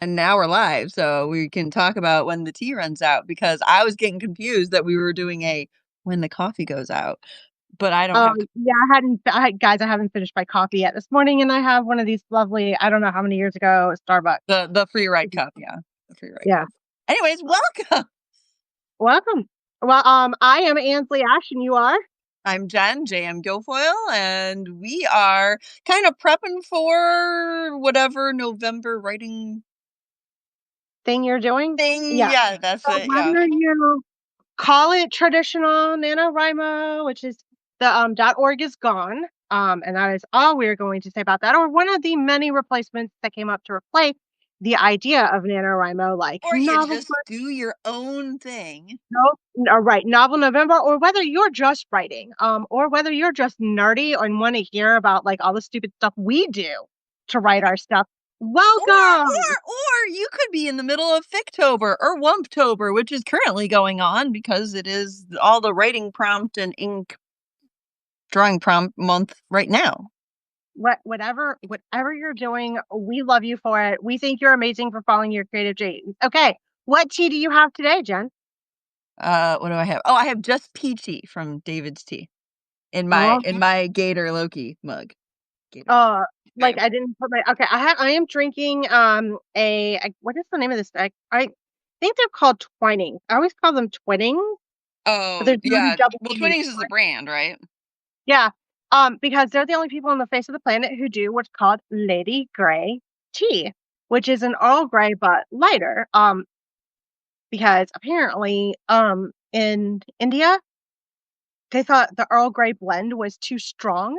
And now we're live, so we can talk about when the tea runs out because I was getting confused that we were doing a when the coffee goes out, but I don't have Yeah, guys, I haven't finished my coffee yet this morning, and I have one of these lovely, I don't know how many years ago, Starbucks. the free ride cup, yeah, the free ride Yeah. cup. Anyways, welcome. Welcome. Well, I am Ansley Ash, and you are? I'm Jen, JM Guilfoyle, and we are kind of prepping for whatever November writing Thing you're doing? thing. Yeah. Yeah, that's So it. Yeah. whether you call it traditional NaNoWriMo, which is the .org is gone, and that is all we're going to say about that, or one of the many replacements that came up to replace the idea of NaNoWriMo, like Or you Novel just do your own thing. Right, Novel November, or whether you're just writing, or whether you're just nerdy and want to hear about like all the stupid stuff we do to write our stuff. Or Welcome. or you could be in the middle of Ficktober or Wumptober, which is currently going on because it is all the writing prompt and ink drawing prompt month right now. Whatever you're doing, we love you for it. We think you're amazing for following your creative dreams. Okay, what tea do you have today, Jen? What do I have? Oh, I have just peachy from David's Tea in my Oh, Gator Loki mug. Gator. uh, Okay. like I didn't put my okay. I am drinking what is the name of this? I think they're called Twining. I always call them Twinnings, but Oh, there's no yeah. double Well, T's. Twinnings is the brand, right? Yeah. Because they're the only people on the face of the planet who do what's called Lady Grey tea, which is an Earl Grey but lighter. Because apparently, in India, they thought the Earl Grey blend was too strong.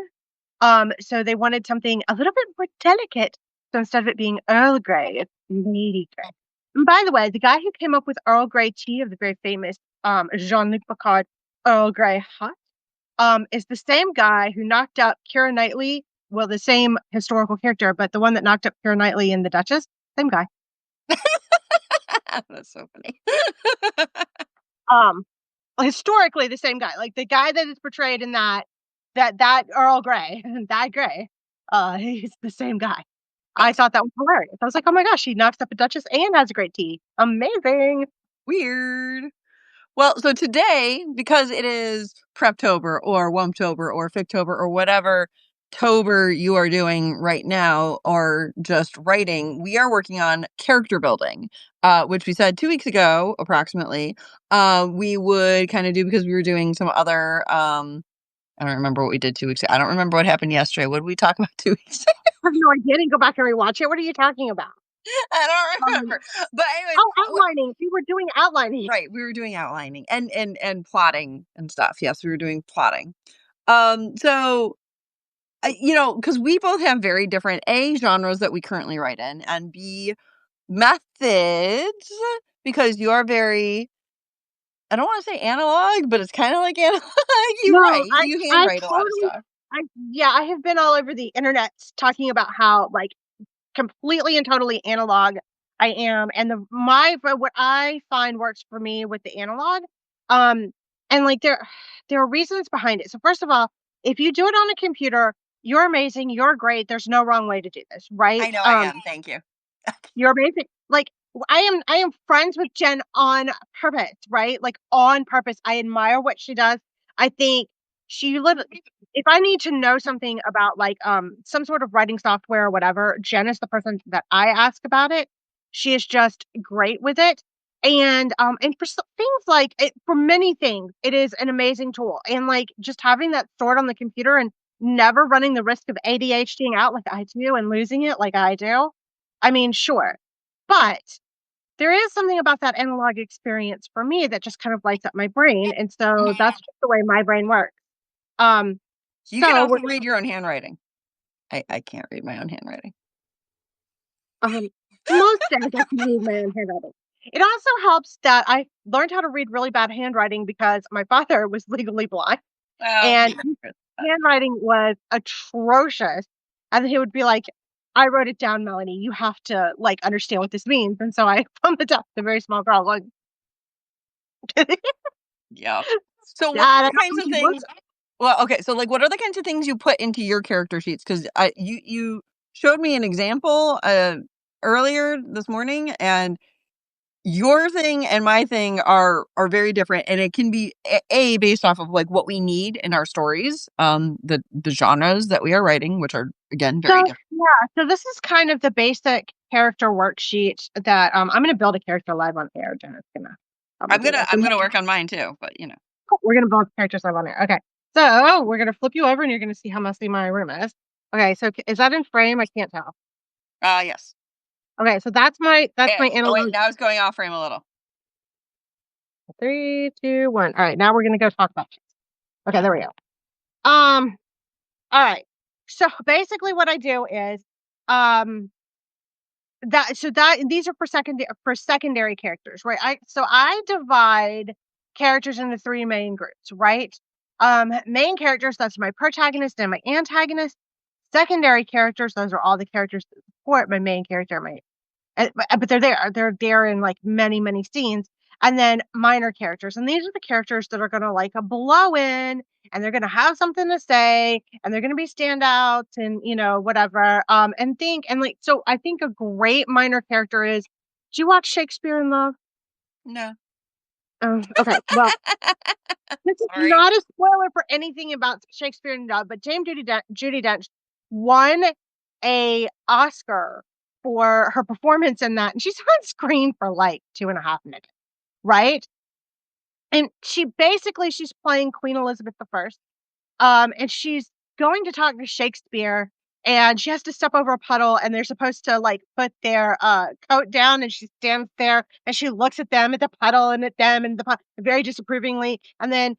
So they wanted something a little bit more delicate. So instead of it being Earl Grey, it's Lady Grey. And by the way, the guy who came up with Earl Grey tea of the very famous Jean-Luc Picard Earl Grey Hot is the same guy who knocked up Keira Knightley. Well, the same historical character, but the one that knocked up Keira Knightley in The Duchess, same guy. That's so funny. Um, Historically the same guy, like the guy that is portrayed in that Earl Grey, that Grey. He's the same guy. I That's thought that was hilarious. I was like, oh my gosh, he knocks up a Duchess and has a great tea. Amazing. weird. Well, so today, because it is Preptober or Wumptober or Ficktober or whatever Tober you are doing right now or just writing, we are working on character building, which we said 2 weeks ago, approximately, we would kind of do because we were doing some other, I don't remember what we did 2 weeks ago. I don't remember what happened yesterday. What did we talk about 2 weeks ago? I have no idea. I didn't go back and rewatch it. What are you talking about? I don't Um, remember. But anyways, oh, outlining. We were doing outlining. right, we were doing outlining and plotting and stuff. Yes, we were doing plotting. So because we both have very different A genres that we currently write in, and B methods because you are very I don't want to say analog, but it's kind of like analog. You No, write, I you I handwrite a lot of totally stuff. I yeah, I have been all over the internet talking about how like completely and totally analog I am, and what I find works for me with the analog, um, and like there are reasons behind it. So first of all, if you do it on a computer, you're amazing, you're great. There's no wrong way to do this, right? I know I am. Thank you. You're amazing. Like I am friends with Jen on purpose, right? Like on purpose. I admire what she does. I think she literally if I need to know something about like some sort of writing software or whatever, Jen is the person that I ask about it. She is just great with it. And for things like it, for many things, it is an amazing tool. And like just having that stored on the computer and never running the risk of ADHDing out like I do and losing it like I do. I mean, sure. But there is something about that analog experience for me that just kind of lights up my brain, and so that's just the way my brain works. Um, You can so also we're read your own handwriting. I can't read my own handwriting. um, most days I can read my own handwriting. It also helps that I learned how to read really bad handwriting because my father was legally blind, Well, and his handwriting was atrocious. And he would be like, "I wrote it down, Melanie. You have to like understand what this means." And so I from the desk, a very small girl, like, yeah. So what "Dad, are I the don't kinds think of you would." things Well, okay, so, like, what are the kinds of things you put into your character sheets? Because you showed me an example, earlier this morning, and your thing and my thing are very different, and it can be based off of like what we need in our stories, the genres that we are writing, which are again So very different. yeah, so this is kind of the basic character worksheet that I'm gonna build a character live on air. Jenna's gonna help me I'm do gonna this. I'm gonna work on mine too, but Cool. We're gonna build characters live on air. Okay. So we're gonna flip you over and you're gonna see how messy my room is. Okay, so is that in frame? I can't tell. yes. Okay, so that's my Oh wait, analog. now it's going off frame a little. 3, 2, 1. All right, now we're gonna go talk about this. Okay, there we go. Um, all right. So basically what I do is um that these are for secondary characters, right? I divide characters into three main groups, right? Main characters, that's my protagonist and my antagonist. Secondary characters, those are all the characters that support my main character, but they're there in like many many scenes. And then minor characters, and these are the characters that are going to like a blow in, and they're going to have something to say, and they're going to be standouts, and whatever. And think and like so I think a great minor character is, do you watch Shakespeare in Love? No. Okay, well, this is Sorry. not a spoiler for anything about Shakespeare in Love, but Judy Dench won a Oscar for her performance in that, and she's on screen for like 2.5 minutes, right? And she's playing Queen Elizabeth I, and she's going to talk to Shakespeare, and she has to step over a puddle, and they're supposed to like put their coat down, and she stands there and she looks at them, at the puddle, and at them, and very disapprovingly, and then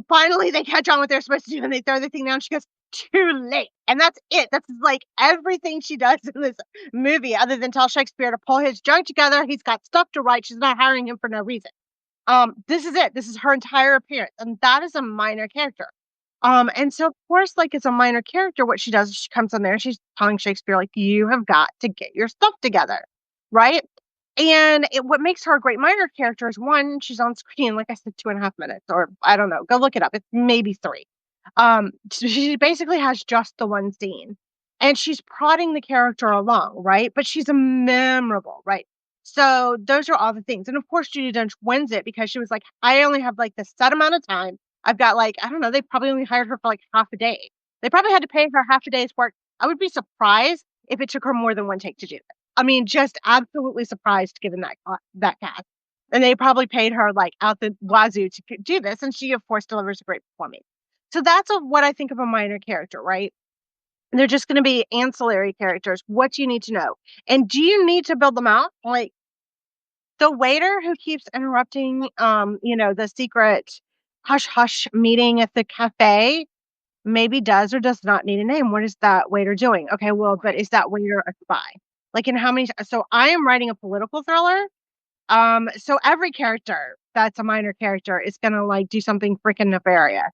finally they catch on what they're supposed to do, and they throw the thing down. She goes, too late, and that's it. That's like everything she does in this movie, other than tell Shakespeare to pull his junk together. He's got stuff to write. She's not hiring him for no reason. This is it. This is her entire appearance, and that is a minor character. And so of course, like it's a minor character, what she does is she comes in there and she's telling Shakespeare, like, you have got to get your stuff together, right? And what makes her a great minor character is, one, she's on screen, like I said, 2.5 minutes, or I don't know, go look it up. It's maybe three. So she basically has just the one scene, and she's prodding the character along, right? But she's a memorable, right? So those are all the things. And of course, Judi Dench wins it because she was like, I only have like this set amount of time. I've got like, I don't know, they probably only hired her for like half a day. They probably had to pay her half a day's work. I would be surprised if it took her more than one take to do that. I mean, just absolutely surprised given that cast. And they probably paid her like out the wazoo to do this, and she of course delivers a great performance. So that's what I think of a minor character, right? They're just going to be ancillary characters. What do you need to know? And do you need to build them out? Like the waiter who keeps interrupting, the secret hush hush meeting at the cafe maybe does or does not need a name. What is that waiter doing? Okay, well, but is that waiter a spy? Like in how many? So I am writing a political thriller. So every character that's a minor character is gonna like do something freaking nefarious.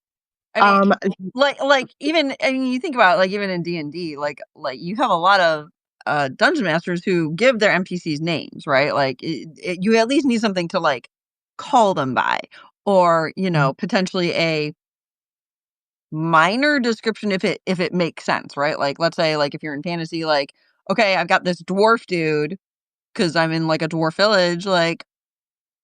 I mean, Um, even you think about like even in D&D, like you have a lot of dungeon masters who give their NPCs names, right? Like you at least need something to like call them by, or potentially a minor description if it makes sense, right? Like let's say like if you're in fantasy, like okay, I've got this dwarf dude because I'm in like a dwarf village, like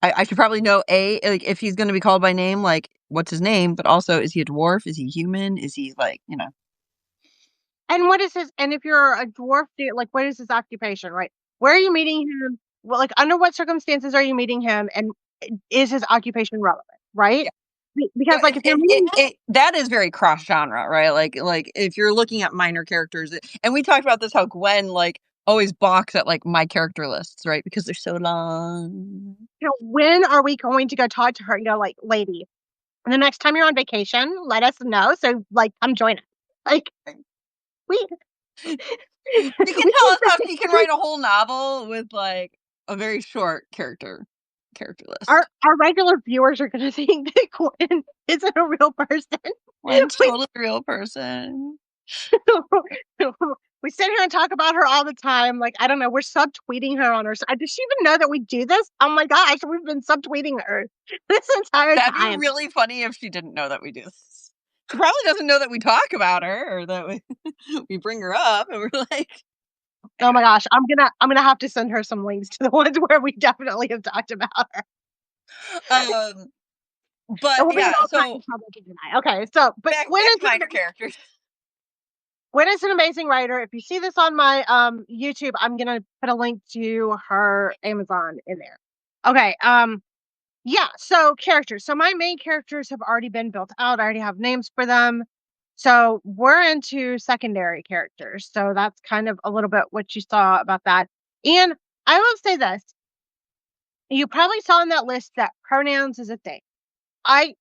I should probably know like if he's going to be called by name, like what's his name, but also is he a dwarf? Is he human? Is he like and what is his? And if you're a dwarf, like what is his occupation? Right? Where are you meeting him? Well, like under what circumstances are you meeting him? And is his occupation relevant? Right? Yeah. Because like if you're meeting That is very cross genre, right? Like if you're looking at minor characters, and we talked about this how Gwen like always balks at like my character lists, right? Because they're so long. when are we going to go talk to her? Like, lady, the next time you're on vacation, let us know. So, like, come join us. Like, we She can we tell can us how she can write a whole novel with like a very short character our list. regular viewers are gonna think that Gwen isn't a real person. One's We totally real person. we sit here and talk about her all the time. Like, I don't know, we're subtweeting her on her side. Does she even know that we do this? Oh my gosh, we've been subtweeting her this entire That'd be time. really funny if she didn't know that we do this. She probably doesn't know that we talk about her or that we we bring her up and we're like Oh my Anyway, gosh, I'm gonna have to send her some links to the ones where we definitely have talked about her. um, It but will be an yeah, all-time so trouble tonight. Okay, so but back to minor characters. Gwen is an amazing writer. If you see this on my YouTube, I'm gonna put a link to her Amazon in there. Okay, yeah, so characters. So my main characters have already been built out. I already have names for them. So we're into secondary characters. So that's kind of a little bit what you saw about that. And I will say this, you probably saw in that list that pronouns is a thing. I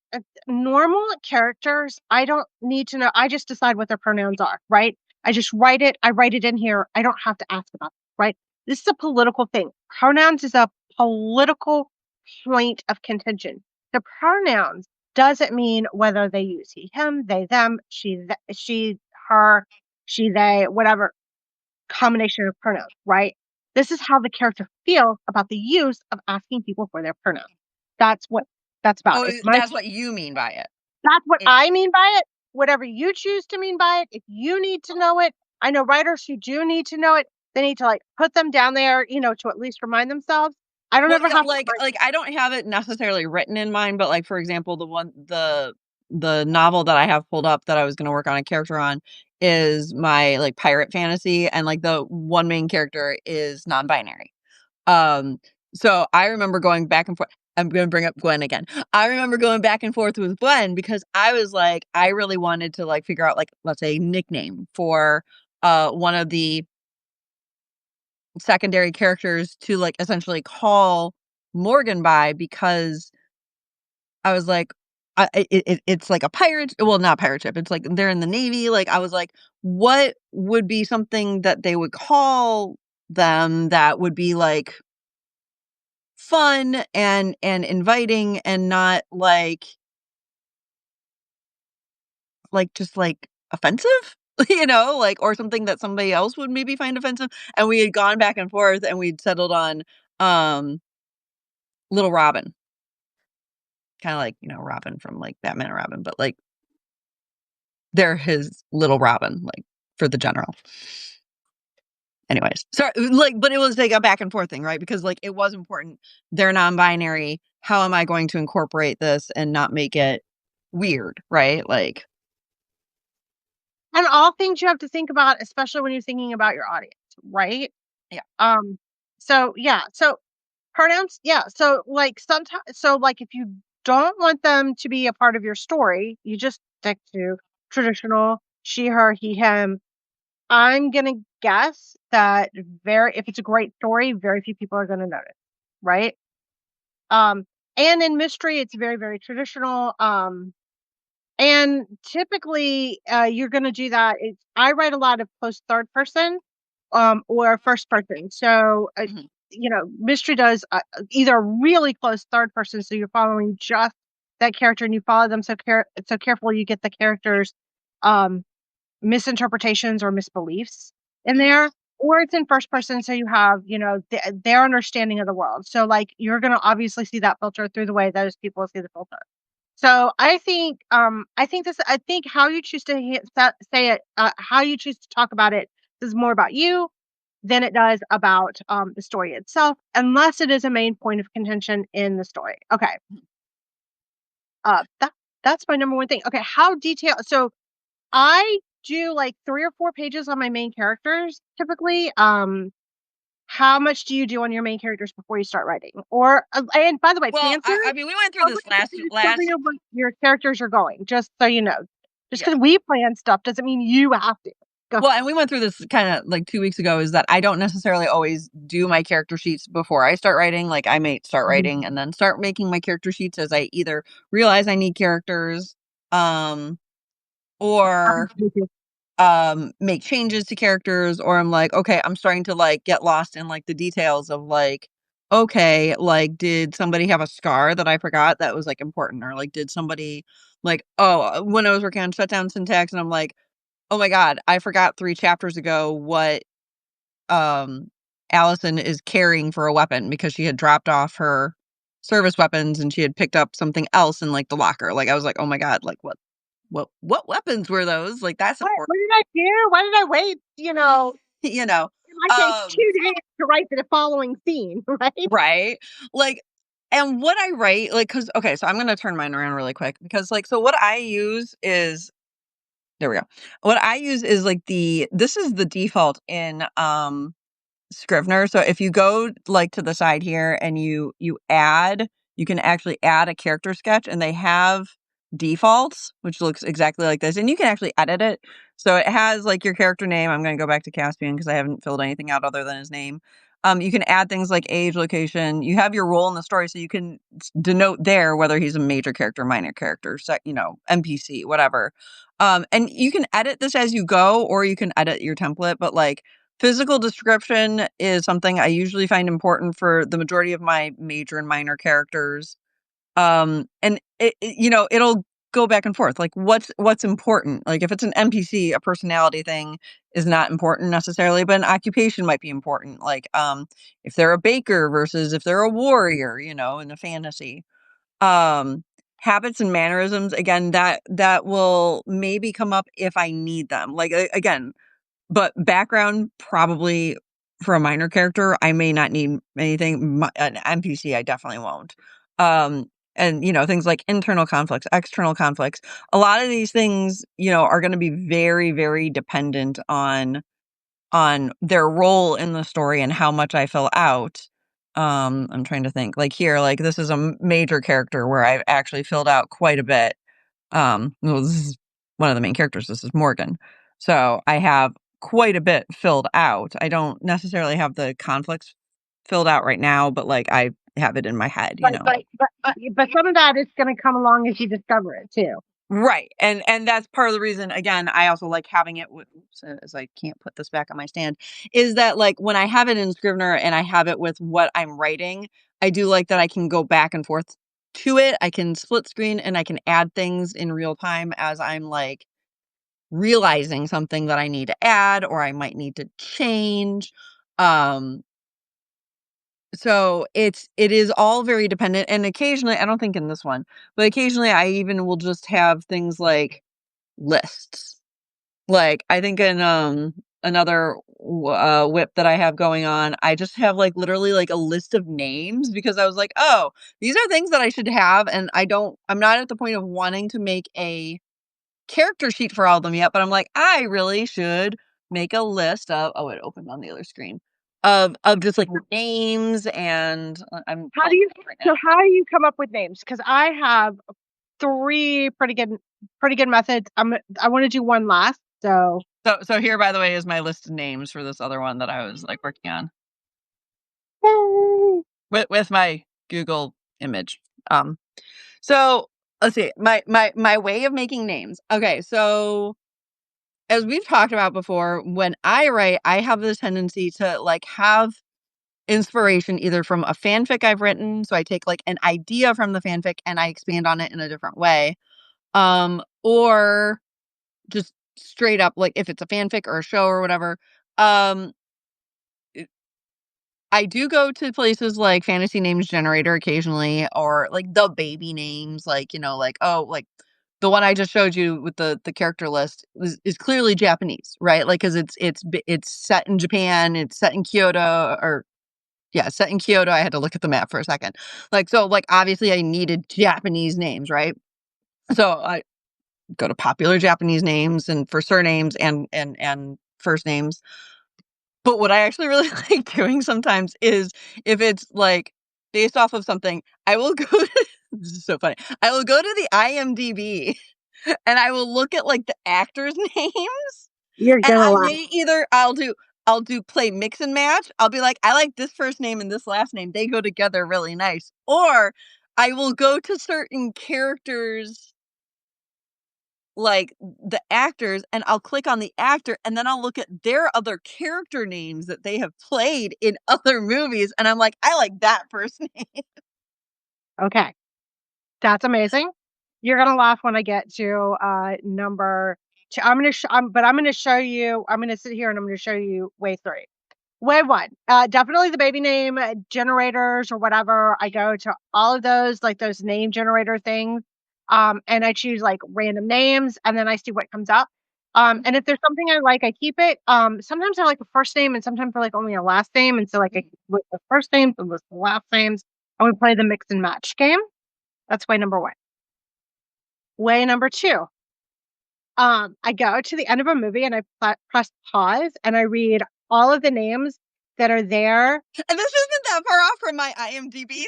normal characters, I don't need to know. I just decide what their pronouns are, right? I just write it. I write it in here. I don't have to ask about it, right? This is a political thing. Pronouns is a political point of contention. The pronouns doesn't mean whether they use he, him, they, them, she, her, she, they, whatever combination of pronouns, right? This is how the character feels about the use of asking people for their pronouns. That's what that's about. Oh, It's my that's what you mean by it. that's what It I mean by it. Whatever you choose to mean by it, if you need to know it, I know writers who do need to know it. They need to like put them down there, to at least remind themselves. I don't Well, ever yeah, have to remind like I don't have it necessarily written in mind, but like for example, the novel that I have pulled up that I was going to work on a character on is my like pirate fantasy, and like the one main character is non-binary. Um, so I remember going back and forth. I'm going to bring up Gwen again. I remember going back and forth with Gwen because I was like, I really wanted to like figure out like let's say nickname for one of the secondary characters to like essentially call Morgan by because I was like, it's like a pirate, well, not pirate ship. It's like they're in the Navy. Like I was like, what would be something that they would call them that would be like fun and inviting and not like just like offensive, like or something that somebody else would maybe find offensive. And we had gone back and forth and we'd settled on um Little Robin. Kinda like, Robin from, like, Batman and Robin, but, like, they're his little Robin, like, for the general. Anyways, so, like but it was, like, a back and forth thing, right? Because, like, it was important. They're non-binary. How am I going to incorporate this and not make it weird, right? Like and all things you have to think about, especially when you're thinking about your audience, right? yeah. Um, so yeah, so pronouns, yeah. So like sometimes, so like if you don't want them to be a part of your story, you just stick to traditional she, her, he, him. I'm gonna guess that very if it's a great story, very few people are gonna notice, right? Um, and in mystery, it's very, very traditional. And typically, you're gonna do that. I write a lot of close third person, or first person. So, Mhm. mystery does either a really close third person, so you're following just that character and you follow them so careful you get the characters, um, misinterpretations or misbeliefs in Mhm. there, or it's in first person, so you have, their understanding of the world. So, like, you're gonna obviously see that filter through the way those people see the filter. So, I think how you choose to say it, how you choose to talk about it is more about you than it does about, the story itself, unless it is a main point of contention in the story. Okay, that's my number one thing. Okay, how detailed so I do like 3 or 4 pages on my main characters typically. How much do you do on your main characters before you start writing? Or and by the way, Well, Panther, I mean, we went through tell me this last something of what your characters are going, just so you know. Just yeah. because we plan stuff doesn't mean you have to. Go Well, and we went through this kinda, like, 2 weeks ago, is that I don't necessarily always do my character sheets before I start writing, like, I may start ahead. writing and then start making my character sheets as I either realize I need characters, um, or, make changes to characters, or I'm like, "Okay, I'm starting to, like, get lost in, like, the details of, like, okay, like, did somebody have a scar that I forgot that was, like, important?" Or, like, did somebody like, when I was working on Shutdown Syntax and I'm like, "Oh my god, I forgot 3 chapters ago what um, Allison is carrying for a weapon because she had dropped off her service weapons and she had picked up something else in, like, the locker." Like, I was like, "Oh my god, like, what weapons were those?" Like, that's What important, did I do? Why did I wait, you know? might take 2 days to write the following scene, right? Right? Like, and what I write, like, cause okay, so I'm gonna turn mine around really quick because, like, so what I use is there we go. What I use is like this is the default in Scrivener. So if you go like to the side here and you can actually add a character sketch and they have defaults, which looks exactly like this. And you can actually edit it. So it has like your character name. I'm going to go back to Caspian because I haven't filled anything out other than his name. You can add things like age, location. You have your role in the story, so you can denote there whether he's a major character, minor character, NPC, whatever. And you can edit this as you go, or you can edit your template. But like physical description is something I usually find important for the majority of my major and minor characters. And it'll go back and forth. Like what's important? Like if it's an NPC, a personality thing is not important necessarily, but an occupation might be important. Like if they're a baker versus if they're a warrior, in a fantasy. Um Habits and mannerisms, again, that will maybe come up if I need them. Like again, but background, probably for a minor character, I may not need anything. An NPC, I definitely won't. And things like internal conflicts, external conflicts. A lot of these things, are going to be very, very dependent on their role in the story and how much I fill out. I'm trying to think. Like here, like this is a major character where I've actually filled out quite a bit. Well, this is one of the main characters. This is Morgan. So I have quite a bit filled out. I don't necessarily have the conflicts filled out right now, but like I have it in my head, But some of that is gonna come along as you discover it too. Right. And that's part of the reason, again, I also like having it with, as I can't put this back on my stand, is that like when I have it in Scrivener and I have it with what I'm writing, I do like that I can go back and forth to it. I can split screen and I can add things in real time as I'm like realizing something that I need to add or I might need to change. Um, so it is all very dependent. And occasionally, I don't think in this one, but occasionally I even will just have things like lists. Like I think in another whip that I have going on, I just have like literally like a list of names because I was like, oh, these are things that I should have. And I'm not at the point of wanting to make a character sheet for all of them yet, but I'm like, I really should make a list of it opened on the other screen. Of just like names and I'm How do you right so now. how do you come up with names? Because I have 3 pretty good methods. I wanna do one last, so So here by the way is my list of names for this other one that I was like working on yay! with my Google image. Um so let's see. My way of making names. Okay, so as we've talked about before, when I write, I have this tendency to like have inspiration either from a fanfic I've written, so I take like an idea from the fanfic and I expand on it in a different way. Or just straight up like if it's a fanfic or a show or whatever. Um I do go to places like Fantasy Names Generator occasionally or like the baby names like, like oh, like the one I just showed you with the character list is clearly Japanese, right? Like cuz it's set in Japan, it's set in Kyoto or yeah, set in Kyoto. I had to look at the map for a second. Like, so, like, obviously, I needed Japanese names, right? So I go to popular Japanese names and for surnames and first names. But what I actually really like doing sometimes is if it's like based off of something, I will go. This is so funny. I will go to the IMDb and I will look at like the actors' names You're and gonna I laugh. may either I'll do play mix and match. I'll be like, I like this first name and this last name. They go together really nice. Or I will go to certain characters like the actors and I'll click on the actor and then I'll look at their other character names that they have played in other movies and I'm like, I like that first name. Okay, that's amazing. You're gonna laugh when I get to, number 2. I'm gonna show you I'm gonna sit here and I'm gonna show you way 3. Way 1, definitely the baby name generators or whatever. I go to all of those, like, those name generator things, and I choose, like, random names, and then I see what comes up. And if there's something I like, I keep it. Sometimes I like a first name and sometimes I like only a last name. And so like I list the first names and list the last names. And we play the mix and match game. That's way number one. Way number two. I go to the end of a movie and I press pause and I read all of the names that are there. And this isn't that far off from my IMDb.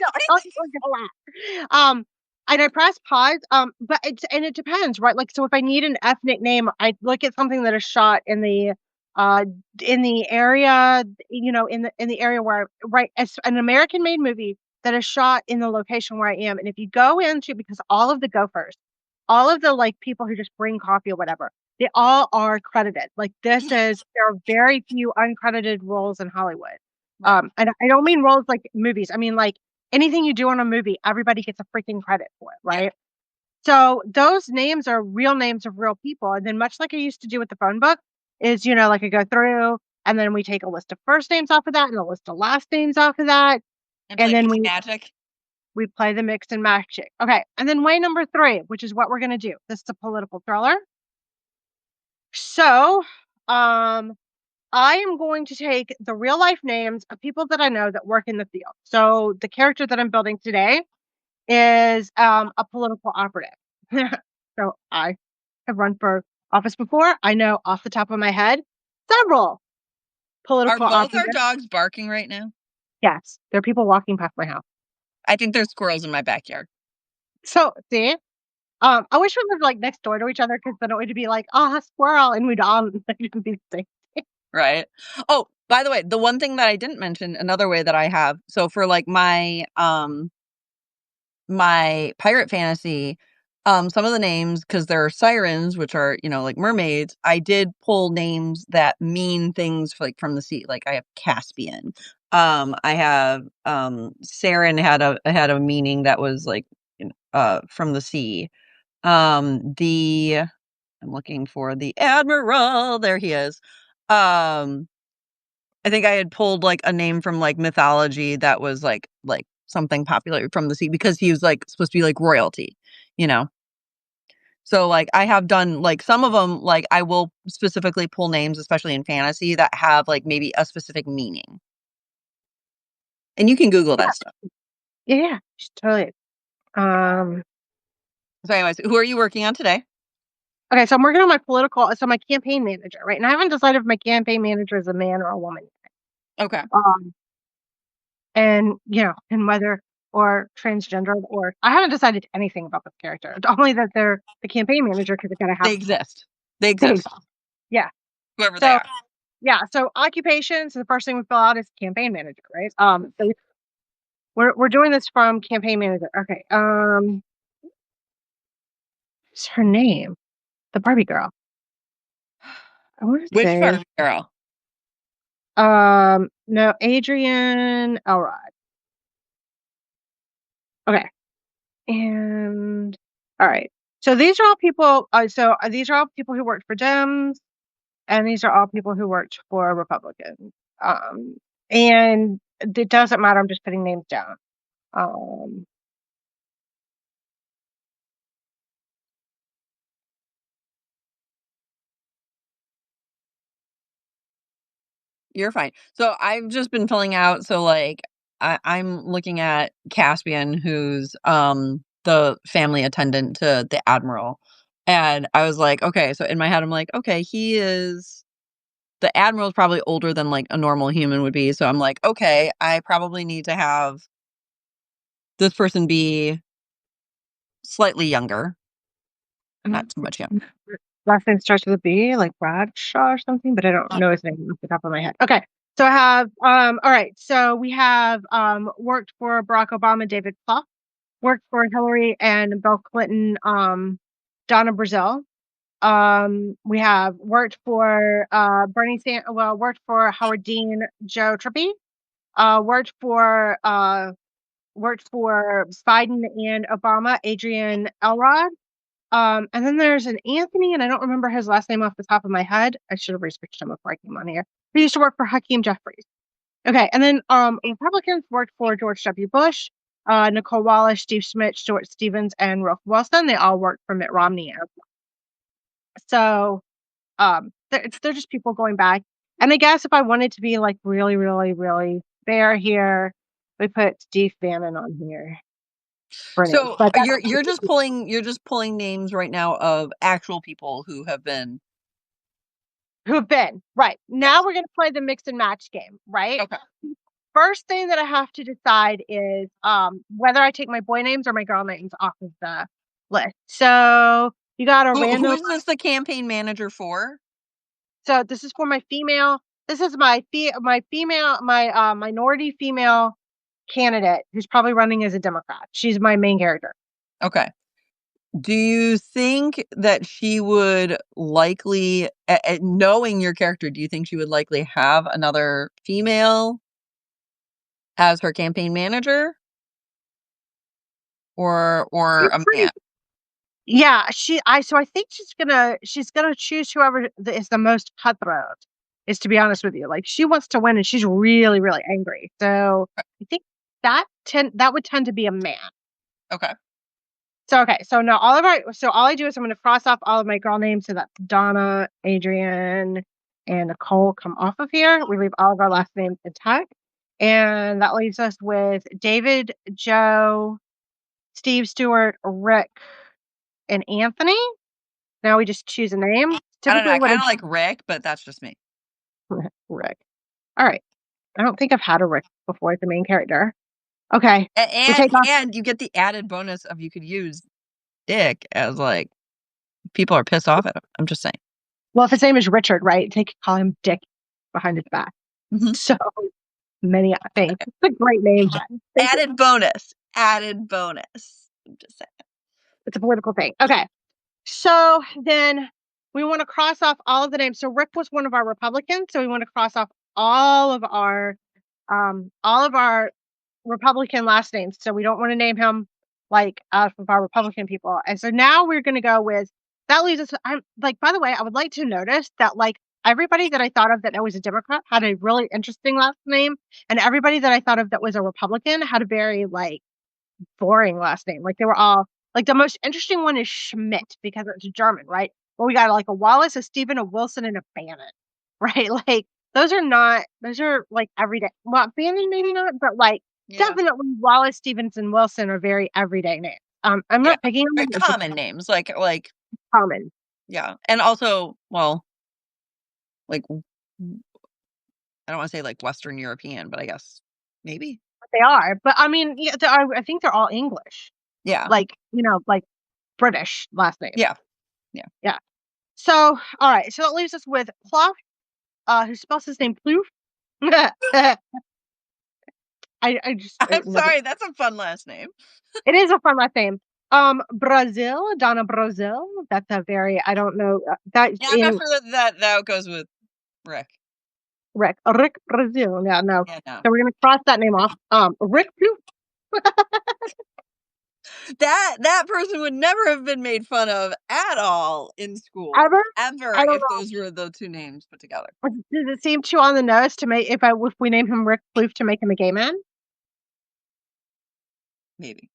And I press pause. But it depends, right? Like, so if I need an ethnic name, I look at something that is shot in the area, in the area where it's an American made movie that is shot in the location where I am. And if you go into, because all of the gophers, all of the like people who just bring coffee or whatever, they all are credited. Like there are very few uncredited roles in Hollywood. And I don't mean roles like movies. I mean like anything you do on a movie, everybody gets a freaking credit for it, right? Yeah. So those names are real names of real people. And then much like I used to do with the phone book is, like I go through and then we take a list of first names off of that and a list of last names off of that. And then we play the mix and match it. Okay. And then way number 3, which is what we're going to do. This is a political thriller. So, I am going to take the real life names of people that I know that work in the field. So the character that I'm building today is a political operative. So I have run for office before. I know off the top of my head several political operatives. Are both our dogs barking right now? Yes. There are people walking past my house. I think there's squirrels in my backyard. So, see? I wish we lived like next door to each other because then it would be like, squirrel, and we'd all be safe. Right. Oh, by the way, the one thing that I didn't mention, another way that I have, so for like my my pirate fantasy, some of the names, because there are sirens, which are, like mermaids, I did pull names that mean things like from the sea. Like I have Caspian. I have Saren had a meaning that was like from the sea. I'm looking for the Admiral. There he is. I think I had pulled like a name from like mythology that was like something popular from the sea because he was like supposed to be like royalty, So like I have done like some of them, like I will specifically pull names, especially in fantasy, that have like maybe a specific meaning. And you can Google that stuff. Yeah, totally. So anyways, who are you working on today? Okay, so I'm working on my campaign manager, right? And I haven't decided if my campaign manager is a man or a woman. Okay. And whether or transgender, or I haven't decided anything about this character. Only that they're the campaign manager because they gotta have. They exist. Yeah. Whoever they are. Yeah. So occupations. The first thing we fill out is campaign manager, right? So we're doing this from campaign manager. Okay. What's her name? The Barbie girl. Which Barbie girl? No, Adrienne Elrod. Okay. And all right. So these are all people. These are all people who worked for Dems, and these are all people who worked for Republicans. And it doesn't matter. I'm just putting names down. You're fine. So I've just been filling out. So like I'm looking at Caspian, who's the family attendant to the Admiral. And I was like, okay, so in my head I'm like, okay, the Admiral's probably older than like a normal human would be. So I'm like, okay, I probably need to have this person be slightly younger. Not too much younger. Last name starts with a B, like Bradshaw or something, but I don't know his name off the top of my head. Okay. So I have all right. So we have worked for Barack Obama, David Plouffe, worked for Hillary and Bill Clinton, Donna Brazile. We have worked for worked for Howard Dean, Joe Trippi, worked for Biden and Obama, Adrienne Elrod. And then there's an Anthony, and I don't remember his last name off the top of my head. I should have researched him before I came on here. He used to work for Hakeem Jeffries. Okay, and then Republicans worked for George W. Bush, Nicole Wallace, Steve Schmidt, Stuart Stevens, and Ralph Wilson. They all worked for Mitt Romney. So They're just people going back. And I guess if I wanted to be like really, really, really fair here, we put Steve Bannon on here for names. So But that's you're just pulling names right now of actual people who have been. who have been. Right. Now Yes. we're gonna play the mix and match game, right? Okay. First thing that I have to decide is whether I take my boy names or my girl names off of the list. So you got a Who random. is this the campaign manager for? So this is for my female. This is my female, my minority female candidate who's probably running as a Democrat. She's my main character. Okay. Do you think that she would likely, knowing your character, do you think she would likely have another female as her campaign manager, or She's a pretty. man? Yeah, so I think she's gonna choose whoever is the most cutthroat. Is to be honest with you, like she wants to win and she's really really angry. So I think that would tend to be a man. Okay. So okay, so now all I do is I'm gonna cross off all of my girl names so that Donna, Adrian, and Nicole come off of here. We leave all of our last names intact. And that leaves us with David, Joe, Steve, Stewart, Rick, and Anthony. Now we just choose a name. I don't know. Typically I what kind of like Rick, but that's just me. Rick. All right. I don't think I've had a Rick before as the main character. Okay. We And take off. and you get the added bonus of you could use Dick as like people are pissed off at him. I'm just saying. Well, if his name is Richard, right? They could call him Dick behind his back. Mhm. So many things. It's a great name, Jen. Added bonus. Added bonus. I'm just saying. It's a political thing. Okay. So then we want to cross off all of the names. So Rick was one of our Republicans. So we want to cross off all of our Republican last names. So we don't want to name him like of our Republican people. And so now we're going to go with that leaves us. I'm like, by the way, I would like to notice that like everybody that I thought of that was a Democrat had a really interesting last name, and everybody that I thought of that was a Republican had a very like boring last name. Like they were all like the most interesting one is Schmidt because it's German, right? Well, we got like a Wallace, a Stephen, a Wilson, and a Bannon, right? Like those are like everyday. Well, Bannon maybe not, but like Yeah. definitely Wallace, Stevens, and Wilson are very everyday names. I'm Yeah. not picking on Very them. It's just common names, like common. yeah, and also, well, like I don't want to say like Western European, but I guess maybe. They are, but I mean, yeah, I think they're all English, Yeah. like like British last names. Yeah. Yeah. Yeah. So, all right. So that leaves us with Plough, who spells his name Plouffe. I just I'm sorry, that's a fun last name. it is a fun last name. Brazil, Donna Brazil. That's a very I don't know that Yeah, I'm not sure that goes with Rick. Rick Brazil. Yeah, no. Yeah, no. So we're gonna cross that name off. Rick Plouffe. That person would never have been made fun of at all in school. Ever? Ever I don't if know. those were the two names put together. Does it seem too on the nose to make if we name him Rick Plouffe to make him a gay man? Maybe.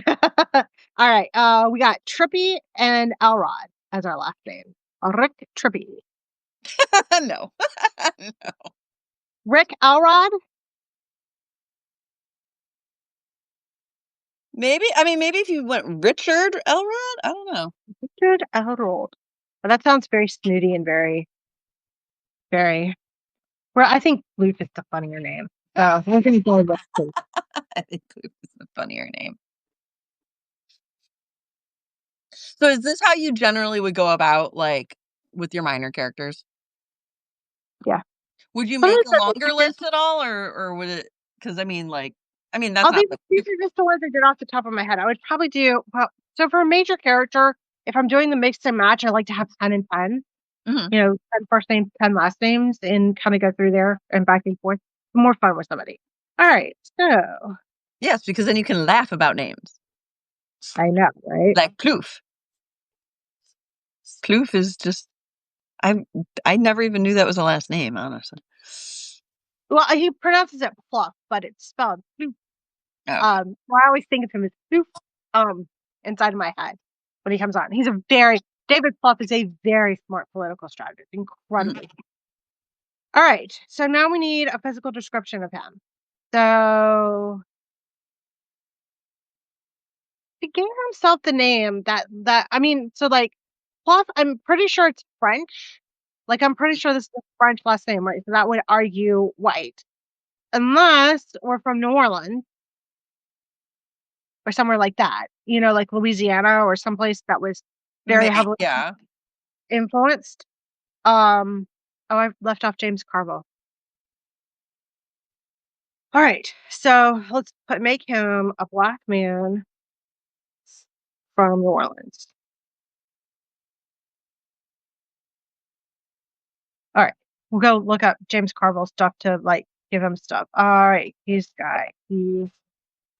All right. We got Trippy and Elrod as our last name. Rick Trippy. No. No. Rick Elrod. Maybe. I mean, maybe if you went Richard Elrod, I don't know. Richard Elrod. Well, that sounds very snooty and very, very. Well, I think Luke is the funnier name. So we're gonna go with Luke. I think Clue is the funnier name. So is this how you generally would go about like with your minor characters? Yeah. Would you Sometimes make a I longer think list at all, or would it? Because I mean, that's I'll not do like these are just the ones I did off the top of my head. I would probably do well. So for a major character, if I'm doing the mix and match, I like to have 10 and 10. Mhm. 10 first names, 10 last names, and kind of go through there and back and forth. More fun with somebody. All right. So Yes, because then you can laugh about names I know, right? like Kloof. Kloof is just I never even knew that was a last name, honestly. Well, he pronounces it Fluff, but it's spelled Floof. Oh. So I always think of him as Floof, inside of my head when he comes on. He's a very David Plouffe is a very smart political strategist, Mhm. incredibly. All right, so now we need a physical description of him. So he gave himself the name that I mean, so like Plouffe, I'm pretty sure it's French. Like I'm pretty sure this is a French last name, right? So that would argue white. Unless we're from New Orleans or somewhere like that, like Louisiana or someplace that was very May heavily yeah. influenced. Oh, I've left off James Carville. All right, so let's make him a black man from New Orleans. All right, we'll go look up James Carville stuff to like give him stuff. All right, he's guy. He's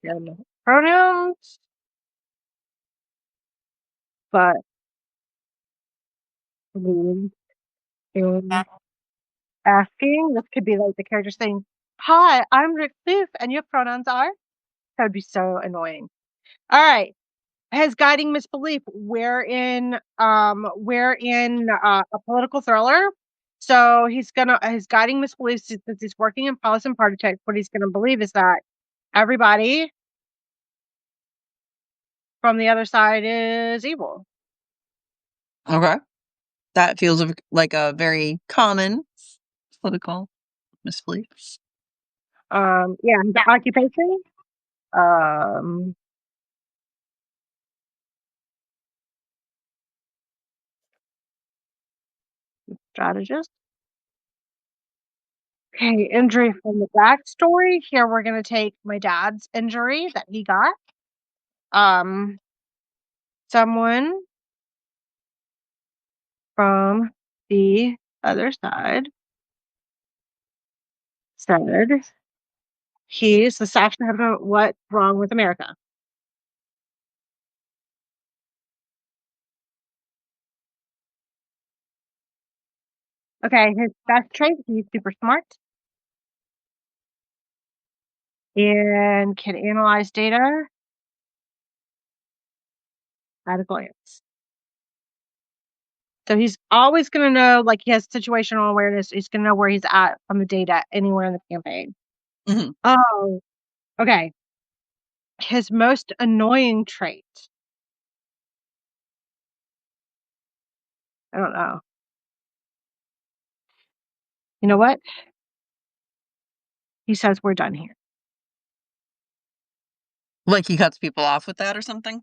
in pronouns, but in asking, this could be like the character saying, "Hi, I'm Rick Booth, and your pronouns are." That would be so annoying. All right. His guiding misbelief. We're in a political thriller. So his guiding misbelief since he's working in policy and politics, what he's gonna believe is that everybody from the other side is evil. Okay. That feels like a very common political misbelief. Yeah, his occupation. Um Strategist. Okay, injury from the backstory. Here we're gonna take my dad's injury that he got. Um Someone from the other side said he's the assassin of what's wrong with America. Okay, his best trait, he's super smart and can analyze data at a glance. So he's always gonna know, like he has situational awareness. He's gonna know where he's at from the data anywhere in the campaign. Mhm. Oh, okay. His most annoying trait. I don't know. You know what? He says we're done here. Like he cuts people off with that or something?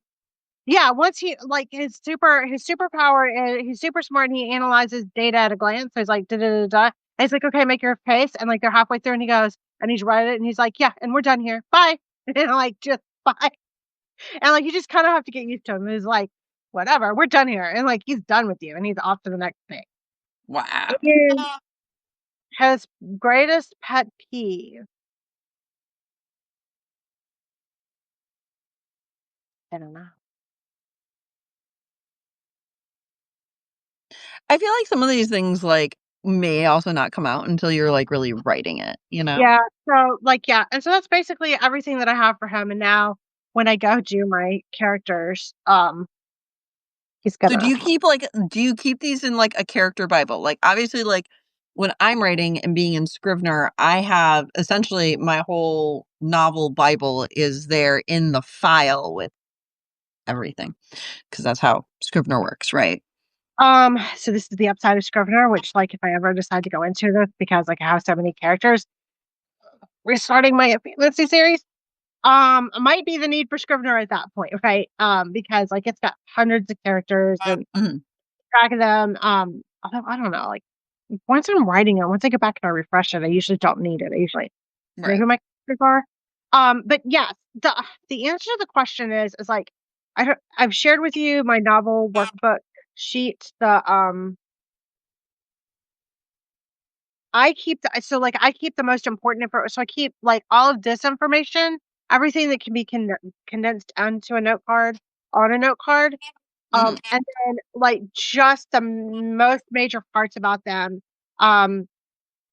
Yeah, once he like his superpower is he's super smart and he analyzes data at a glance. So he's like da da da da. And he's like, okay, make your case. And like they're halfway through and he goes and he's read it and he's like, yeah, and we're done here. Bye. And like just bye. And like you just kind of have to get used to him. He's like, whatever, we're done here. And like he's done with you and he's off to the next thing. Wow. And his greatest pet peeve. I don't know. I feel like some of these things, like, may also not come out until you're, like, really writing it, you know? Yeah. So like yeah. And so that's basically everything that I have for him. And now when I go do my characters, he's So gonna do you keep these in, like, a character Bible? Like, obviously, like, when I'm writing and being in Scrivener, I have essentially my whole novel Bible is there in the file with everything, because that's how Scrivener works, right? So this is the upside of Scrivener, which like if I ever decide to go into this because like I have so many characters, restarting my fantasy series, might be the need for Scrivener at that point, right? Because like it's got hundreds of characters and Mhm. track of them. Although I don't know, like once I'm writing it, once I get back and I refresh it, I usually don't need it. I usually know Right. who my characters are. But yes, the answer to the question is like I've shared with you my novel workbook sheet. I keep the most important info. So I keep like all of this information, everything that can be condensed onto a note card on a note card. Mhm. And then like just the most major parts about them. Um,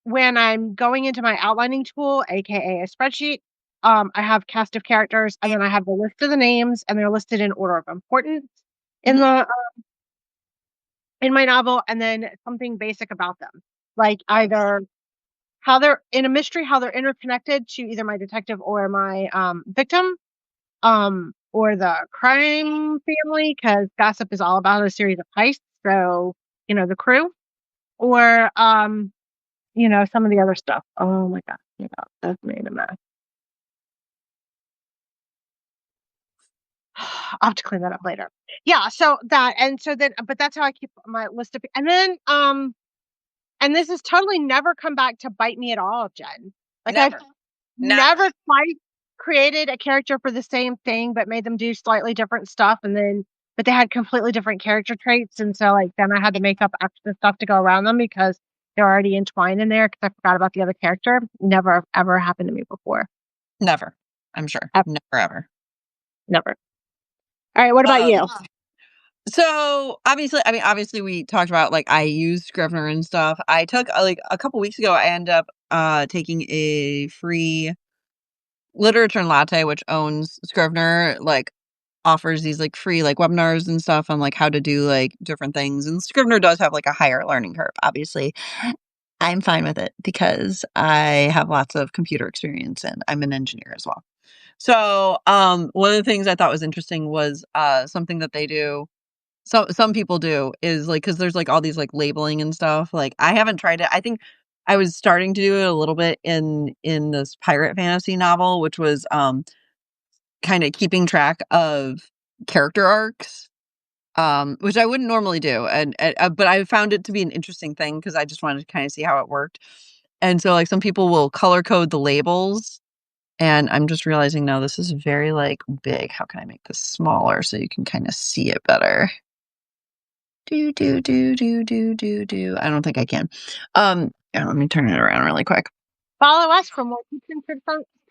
when I'm going into my outlining tool, aka a spreadsheet, I have cast of characters, and then I have the list of the names, and they're listed in order of importance in Mhm. the in my novel, and then something basic about them. Like either how they're in a mystery, how they're interconnected to either my detective or my victim, or the crime family, because Gossip is all about a series of heists. So, the crew, or some of the other stuff. Oh my god, that's made a mess. I'll have to clean that up later. Yeah, so that, and so then, but that's how I keep my list of, and then, and this has totally never come back to bite me at all, Jen. Like I've Never. Never. never quite created a character for the same thing, but made them do slightly different stuff, and then, but they had completely different character traits, and so like then I had to make up extra stuff to go around them because they're already entwined in there because I forgot about the other character. Never ever happened to me before. Never. I'm sure. Ever. Never ever. Never. All right, what about Um, you? so obviously we talked about like I use Scrivener and stuff. I took like a couple weeks ago, I ended up taking a free Literature and Latte, which owns Scrivener, like offers these like free like webinars and stuff on like how to do like different things. And Scrivener does have like a higher learning curve, obviously. I'm fine with it because I have lots of computer experience and I'm an engineer as well. So, one of the things I thought was interesting was something that they do. So some people do is like because there's like all these like labeling and stuff. Like I haven't tried it. I think I was starting to do it a little bit in this pirate fantasy novel, which was kind of keeping track of character arcs, which I wouldn't normally do. And but I found it to be an interesting thing because I just wanted to kind of see how it worked. And so like some people will color code the labels. And I'm just realizing now this is very like big. How can I make this smaller so you can kind of see it better? Do, do, do, do, do, do, do. I don't think I can. Yeah, let me turn it around really quick. Follow us for more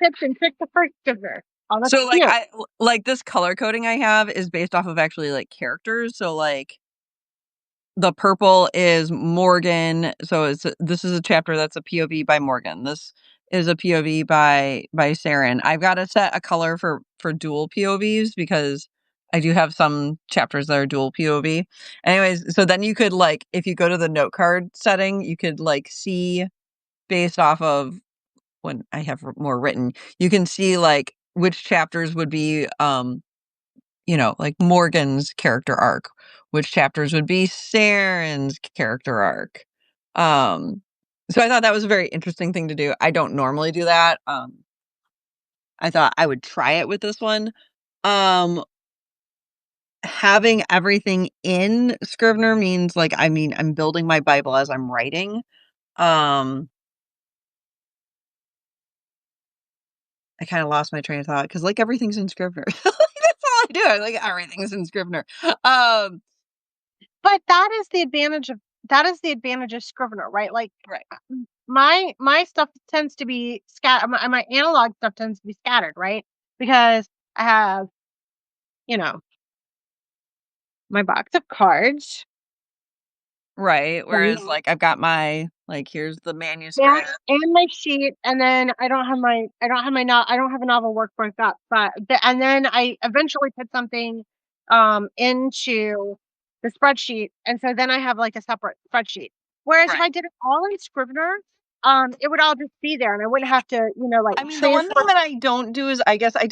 tips and tricks for sugar. Oh, that's So like cute. I like this color coding I have is based off of actually like characters. So like the purple is Morgan. So this is a chapter that's a POV by Morgan. This is a POV by Saren. I've got to set a color for dual POVs because I do have some chapters that are dual POV. Anyways, so then you could like if you go to the note card setting, you could like see based off of when I have more written, you can see like which chapters would be like Morgan's character arc, which chapters would be Saren's character arc. Um, so I thought that was a very interesting thing to do. I don't normally do that. I thought I would try it with this one. Um, Having everything in Scrivener means like I'm building my Bible as I'm writing. Um, I kind of lost my train of thought because like everything's in Scrivener. That's all I do. I like everything's in Scrivener. Um, But that is the advantage of Scrivener, right? Like right. my stuff tends to be scattered. My analog stuff tends to be scattered, right? Because I have, you know, my box of cards, Right, right? whereas, like, I've got my like, here's the Yeah, manuscript. and my sheet, and then I don't have a novel workbook up, but and then I eventually put something into the spreadsheet, and so then I have like a separate spreadsheet. Whereas if Right. I did it all in Scrivener, it would all just be there, and I wouldn't have to, like I mean, the one transfer. thing that I don't do is I guess I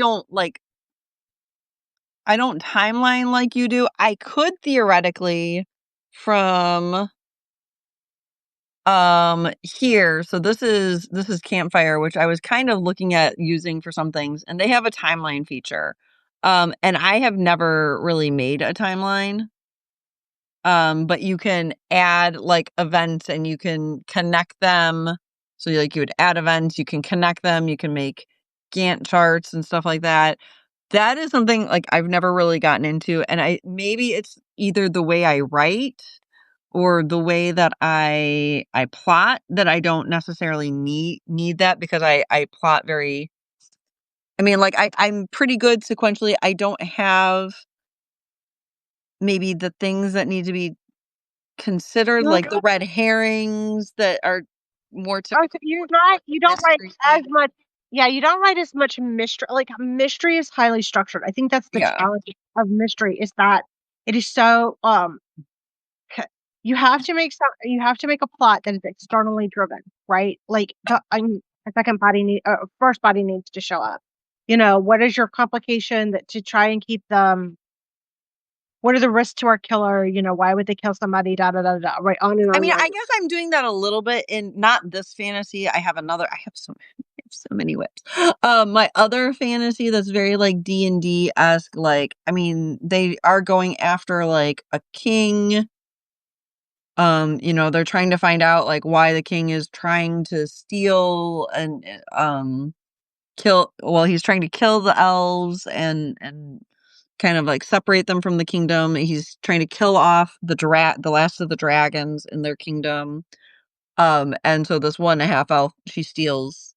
don't timeline like you do. I could theoretically from, here so this is Campfire, which I was kind of looking at using for some things, and they have a timeline feature. And I have never really made a timeline. But you can add like events and you can connect them. So like you would add events, you can connect them, you can make Gantt charts and stuff like that. That is something like I've never really gotten into. And I maybe it's either the way I write or the way that I plot that I don't necessarily need that because I plot very like I'm pretty good sequentially. I don't have maybe the things that need to be considered, Like, like the red herrings that are more oh, so typical you don't write mystery. as much. Yeah, you don't write as much mystery. Like mystery is highly structured. I think that's the Yeah. challenge of mystery is that it is so you have to make a plot that is externally driven, right? Like a second body first body needs to show up. What is your complication that to try and keep them what are the risks to our killer? Why would they kill somebody? Da da da da. Right on and I on and mean, on. I guess I'm doing that a little bit in not this fantasy. I have so I have so many whips. My other fantasy that's very like D&D esque. Like, I mean, they are going after like a king. They're trying to find out like why the king is trying to steal and kill. Well, he's trying to kill the elves and kind of like separate them from the kingdom. He's trying to kill off the last of the dragons in their kingdom. And so this 1.5 elf, she steals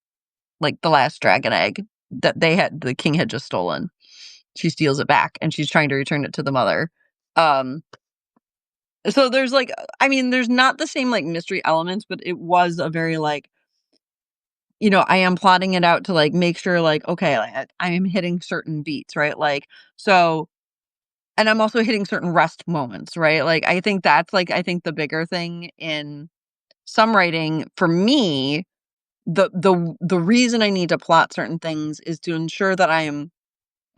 like the last dragon egg that the king had just stolen. She steals it back and she's trying to return it to the mother. Um, so there's like, I mean, there's not the same like mystery elements, but it was a very like, I am plotting it out to like make sure like, okay, like, I am hitting certain beats, right? Like, so, and I'm also hitting certain rest moments, right? Like, I think that's like, I think the bigger thing in some writing for me, the reason I need to plot certain things is to ensure that I am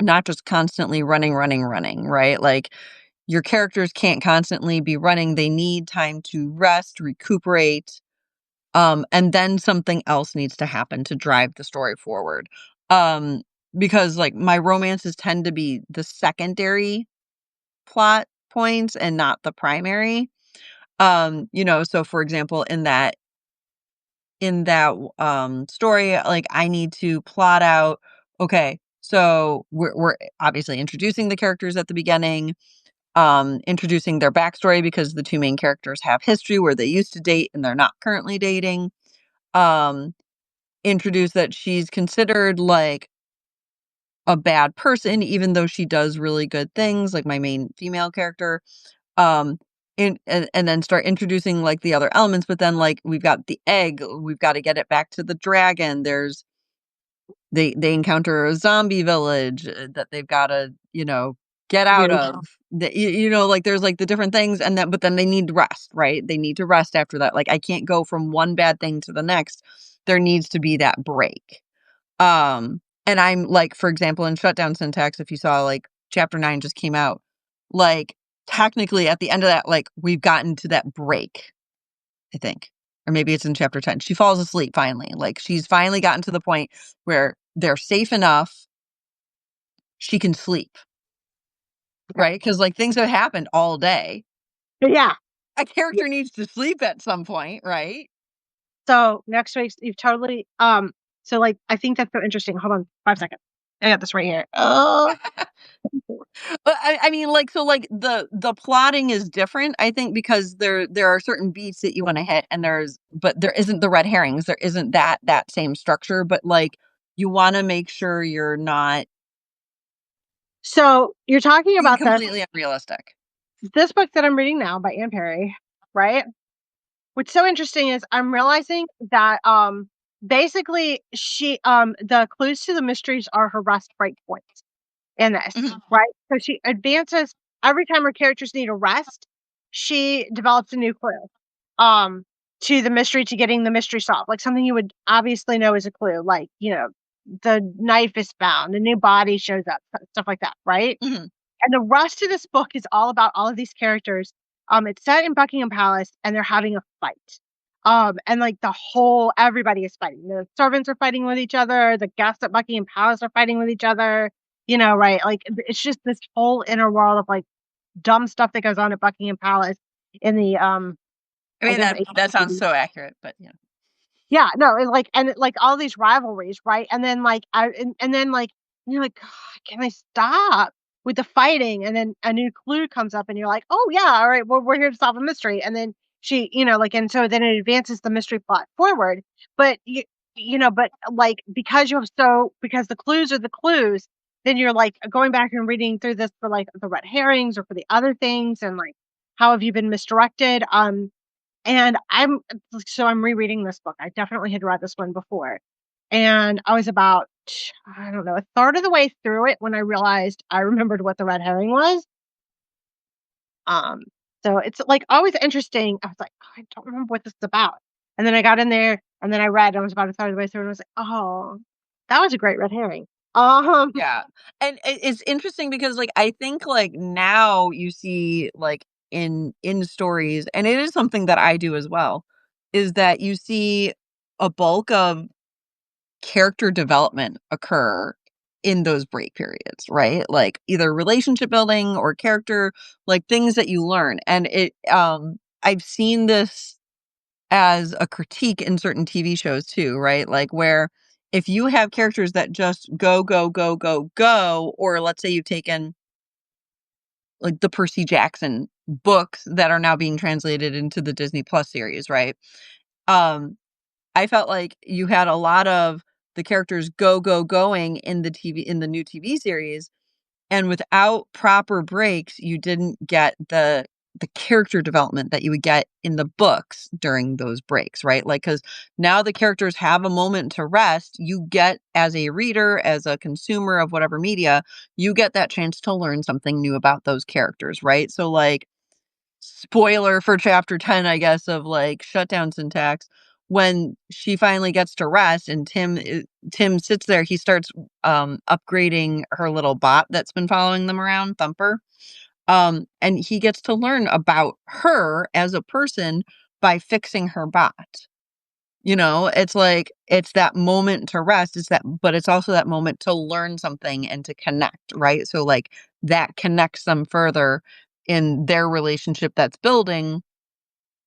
not just constantly running, running, running, right? Like your characters can't constantly be running. They need time to rest, recuperate, and then something else needs to happen to drive the story forward. Um, because like my romances tend to be the secondary plot points and not the primary. So for example, in that story, like I need to plot out, okay, so we're obviously introducing the characters at the beginning, introducing their backstory because the two main characters have history where they used to date and they're not currently dating. Um, introduce that she's considered like a bad person, even though she does really good things, like my main female character. Um, and then start introducing like the other elements, but then like we've got the egg, we've got to get it back to the dragon. They encounter a zombie village that they've got to get out Really. of. Like there's like the different things, and then but then they need rest, right? They need to rest after that. Like I can't go from one bad thing to the next. There needs to be that break. And I'm like, for example, in Shutdown Syntax, if you saw like chapter 9 just came out, like technically at the end of that, like we've gotten to that break, I think. Or maybe it's in chapter 10. She falls asleep finally. Like she's finally gotten to the point where they're safe enough she can sleep, right? Because like things have happened all day. Yeah. A Yeah. character needs to sleep at some point, right? So next week you've totally so like I think that's so interesting. Hold on 5 seconds. I got this right here. Oh. But I mean, like, so, like, the plotting is different, I think, because there are certain beats that you wanna hit, and but there isn't the red herrings, there isn't that same structure, but, like, you wanna make sure you're not So you're talking being about completely unrealistic. this book that I'm reading now by Anne Perry, right? What's so interesting is I'm realizing that basically the clues to the mysteries are her rest break points in this, Mhm, right? So she advances every time her characters need a rest, she develops a new clue um to the mystery to getting the mystery solved. Like something you would obviously know is a clue, like, the knife is found, a new body shows up, stuff like that, right? mhm. And the rest of this book is all about all of these characters. It's set in Buckingham Palace, and they're having a fight. And like everybody is fighting. The servants are fighting with each other. The guests at Buckingham Palace are fighting with each other. Right? Like it's just this whole inner world of like dumb stuff that goes on at Buckingham Palace in the I I mean, guess that sounds 1880s. so accurate, but yeah. Yeah, no, and all these rivalries, right? And then like you're like, "God, can I stop with the fighting?" And then a new clue comes up and you're like, "Oh yeah, all right, well, we're here to solve a mystery." And then and so then it advances the mystery plot forward. But but like because the clues are the clues, then you're like going back and reading through this for like the red herrings or for the other things and like how have you been misdirected? And I'm rereading this book. I definitely had read this one before. And I was about, I don't know, a third of the way through it when I realized I remembered what the red herring was. Um, So it's, like, always interesting. I was like, "Oh, I don't remember what this is about." And then I got in there, and then I read, and I was about a third of the way through, and I was like, "Oh, that was a great red herring." Yeah. And it's interesting because, like, I think, like, now you see, like, in stories, and it is something that I do as well, is that you see a bulk of character development occur in those break periods, right? Like, either relationship building or character, like, things that you learn. And I've seen this as a critique in certain TV shows too, right? Like, where if you have characters that just go, go, go, go, go, or let's say you've taken like the Percy Jackson books that are now being translated into the Disney Plus series, right? Um, I felt like you had a lot of the characters go, go, going in the new TV series, and without proper breaks, you didn't get the character development that you would get in the books during those breaks, right? Like, because now the characters have a moment to rest. You get, as a reader, as a consumer of whatever media, you get that chance to learn something new about those characters, right? So, like, spoiler for chapter 10, I guess, of like shutdown syntax. When she finally gets to rest and Tim sits there, he starts upgrading her little bot that's been following them around, Thumper. And he gets to learn about her as a person by fixing her bot. You know, it's like it's that moment to rest. But it's also that moment to learn something and to connect, right? So, like, that connects them further in their relationship that's building,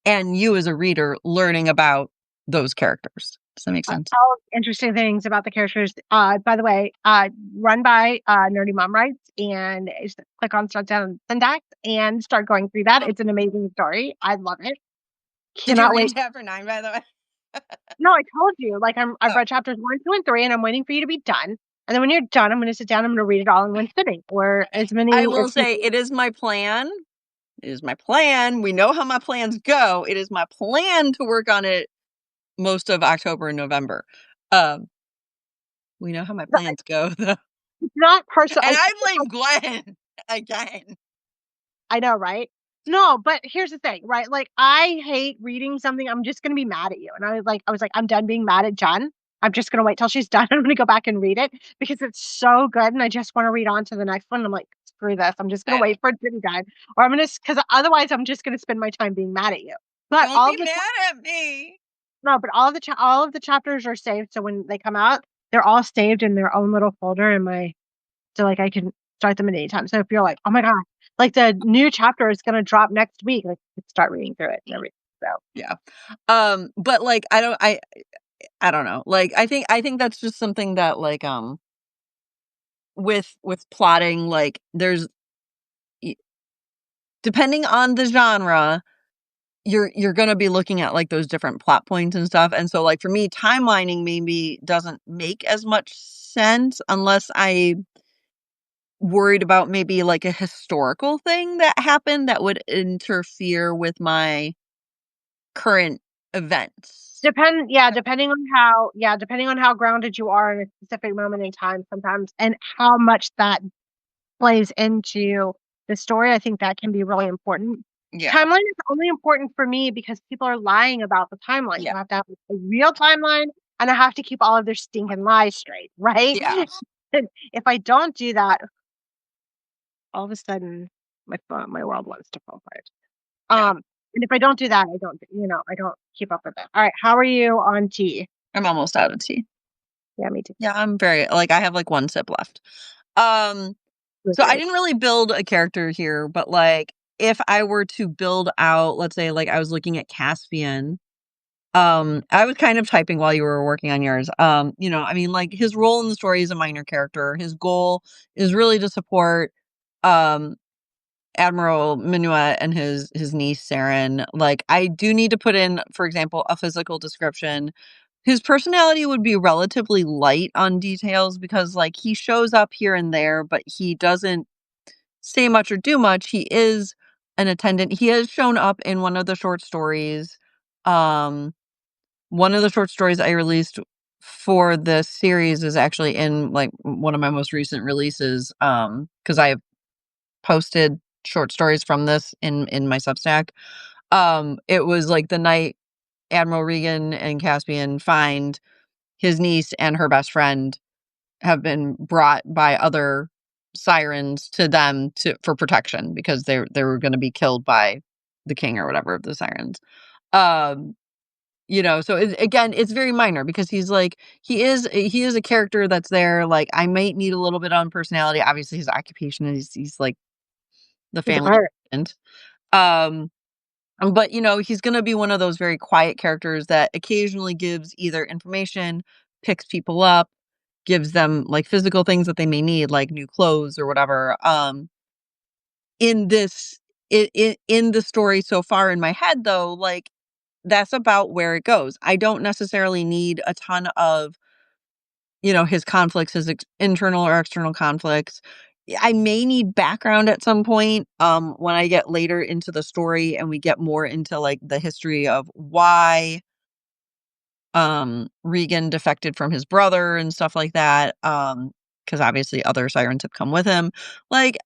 and you as a reader learning about those characters. Does that make sense? All interesting things about the characters. By the way, run by Nerdy Mom Rights, and just click on Shutdown Syntax and start going through that. It's an amazing story. I love it. Did you Cannot read wait. chapter 9, by the way? No, I told you. Like, I've Oh, read chapters 1, 2, and 3, and I'm waiting for you to be done. And then when you're done, I'm going to sit down. I'm going to read it all in one sitting, or as I many will as say people. it is my plan. It is my plan. We know how my plans go. It is my plan to work on it most of October and November. Um, we know how my No, plans go, though. it's not personal. And I blame Gwen again. I know, right? No, but here's the thing, right? Like, I hate reading something, I'm just gonna be mad at you, and I was like, "I'm done being mad at Jen. I'm just gonna wait till she's done, I'm gonna go back and read it because it's so good, and I just wanna read on to the next one." I'm like, "Screw this, I'm just gonna I know. wait for it to be done, or I'm gonna, because otherwise I'm just gonna spend my time being mad at you." But Don't all be of the mad at me. no, but all of the chapters are saved, so when they come out, they're all saved in their own little folder in my, so, like, I can start them at any time. So if you're like, "Oh my god, like, the new chapter is gonna drop next week," like, you can start reading through it and everything, so Yeah. But like I don't know. Like, I think that's just something that, like, with plotting, like, there's y depending on the genre, you're gonna be looking at, like, those different plot points and stuff, and so, like, for me, timelining maybe doesn't make as much sense unless I worried about maybe, like, a historical thing that happened that would interfere with my current events. depending on how grounded you are in a specific moment in time sometimes and how much that plays into the story, I think that can be really important. Yeah, Timeline is only important for me because people are lying about the timeline. yeah, You have to have a real timeline, and I have to keep all of their stinking lies straight, right? yeah, And if I don't do that, all of a sudden my world wants to fall apart. yeah. And if I don't do that, I don't keep up with it. All right, how are you on tea? I'm almost out of tea. Yeah, me too. Yeah, I'm very like, I have, like, 1 sip left. Um, With so I you. didn't really build a character here, but, like, if I were to build out, let's say, like, I was looking at Caspian, I was kind of typing while you were working on yours. I mean, like, his role in the story is a minor character. His goal is really to support, um, Admiral Minuet and his niece, Saren. Like, I do need to put in, for example, a physical description. His personality would be relatively light on details because, like, he shows up here and there, but he doesn't say much or do much. He is an attendant. He has shown up in one of the short stories. Um, One of the short stories I released for the series is actually in, like, one of my most recent releases, because I have posted short stories from this in my Substack. It was like the night Admiral Regan and Caspian find his niece and her best friend have been brought by other sirens to them for protection because they were going to be killed by the king or whatever of the sirens. Um, so again, it's very minor because he is a character that's there. Like I might need a little bit on personality. Obviously, his occupation is he's like the He's a family pirate. assistant. Um, but he's gonna be one of those very quiet characters that occasionally gives either information, picks people up, gives them like physical things that they may need, like new clothes or whatever. In this in the story so far in my head though, like that's about where it goes. I don't necessarily need a ton of his conflicts, his internal or external conflicts. I may need background at some point when I get later into the story and we get more into like the history of why Regan defected from his brother and stuff like that. Because obviously other sirens have come with him. Like,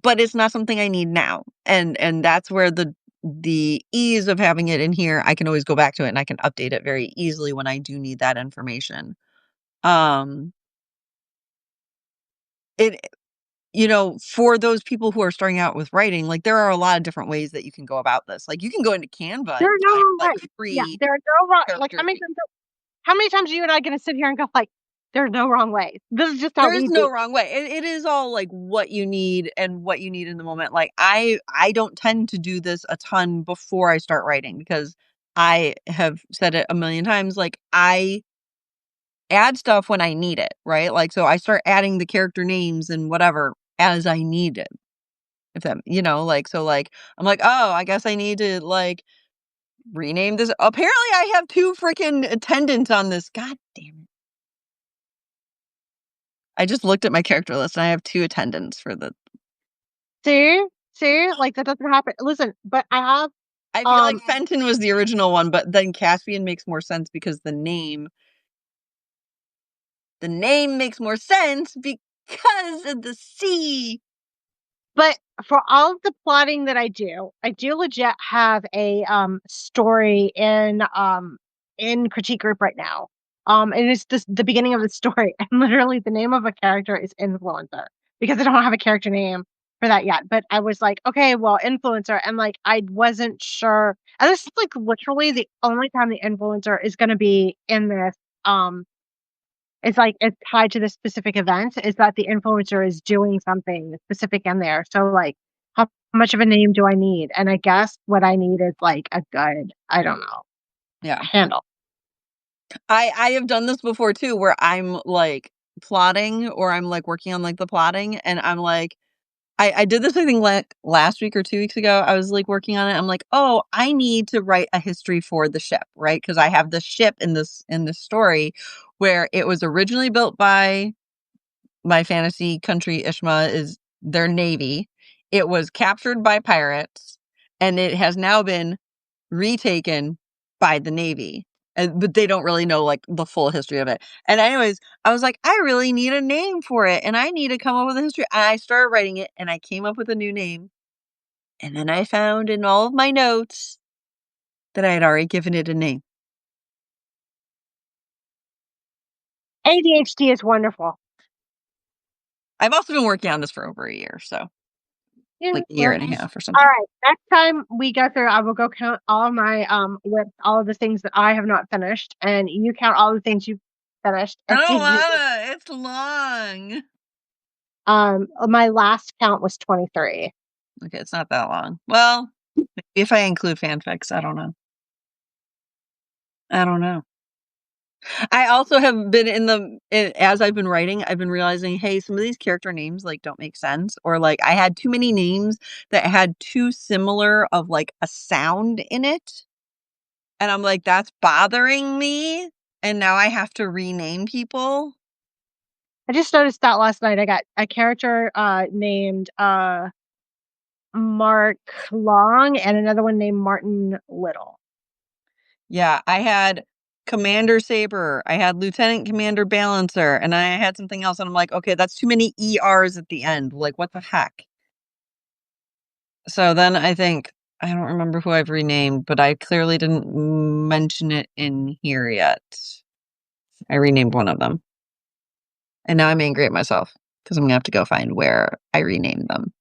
but it's not something I need now. And that's where the ease of having it in here, I can always go back to it and I can update it very easily when I do need that information. Um it for those people who are starting out with writing, like there are a lot of different ways that you can go about this. Like you can go into Canva There and are no find wrong like ways. Yeah, free there are no wrong like, character. how many times are you and I gonna sit here and go like, "There's no wrong ways. This is just how There's we do no it." wrong way. It is all like what you need and what you need in the moment. Like I don't tend to do this a ton before I start writing because I have said it a million times. Like I add stuff when I need it, right? Like so I start adding the character names and whatever as I need it. If that like so like I'm like, oh, I guess I need to like rename this. Apparently I have 2 freaking attendants on this. God damn it. I just looked at my character list and I have 2 attendants for the See? See? Like, that doesn't happen. Listen, but I have, I feel like um Fenton was the original one, but then Caspian makes more sense because the name makes more sense because of the sea. but for all of the plotting that I do legit have a, story in Critique Group right now. And it's just the beginning of the story, and literally the name of a character is Influencer, because I don't have a character name for that yet, but I was like, "Okay, well, Influencer," and, like, I wasn't sure, and this is, like, literally the only time the Influencer is gonna be in this, um it's like it's tied to this specific event, is that the influencer is doing something specific in there. So, like, how much of a name do I need? And I guess what I need is, like, a good, I don't know, Yeah. handle. I have done this before too where I'm like plotting or I'm like working on like the plotting and I'm like I did this I think like last week or 2 weeks ago. I was like working on it. I'm like, "Oh, I need to write a history for the ship," right? Because I have the ship in this story where it was originally built by my fantasy country Ishma is their navy. It was captured by pirates and it has now been retaken by the navy. But they don't really know like the full history of it. And anyways, I was like, I really need a name for it and I need to come up with a history. And I started writing it and I came up with a new name. And then I found in all of my notes that I had already given it a name. ADHD is wonderful. I've also been working on this for over a year, so Yeah, like a year well, and a half or all something. right. Next time we go through, I will go count all of my with all of the things that I have not finished, and you count all the things you've finished, I and see don't if you. wanna. It's long. My last count was 23. Okay, it's not that long. Well, maybe if I include fanfics, I don't know. I don't know. I also have been as I've been writing, I've been realizing, hey, some of these character names like don't make sense, or like I had too many names that had too similar of like a sound in it, and I'm like, that's bothering me, and now I have to rename people. I just noticed that last night. I got a character named Mark Long and another one named Martin Little. Yeah, I had Commander Saber, I had Lieutenant Commander Balancer, and I had something else, and I'm like, okay, that's too many ERs at the end. Like, what the heck? So then I think I don't remember who I've renamed, but I clearly didn't mention it in here yet. I renamed one of them. And now I'm angry at myself because I'm gonna have to go find where I renamed them.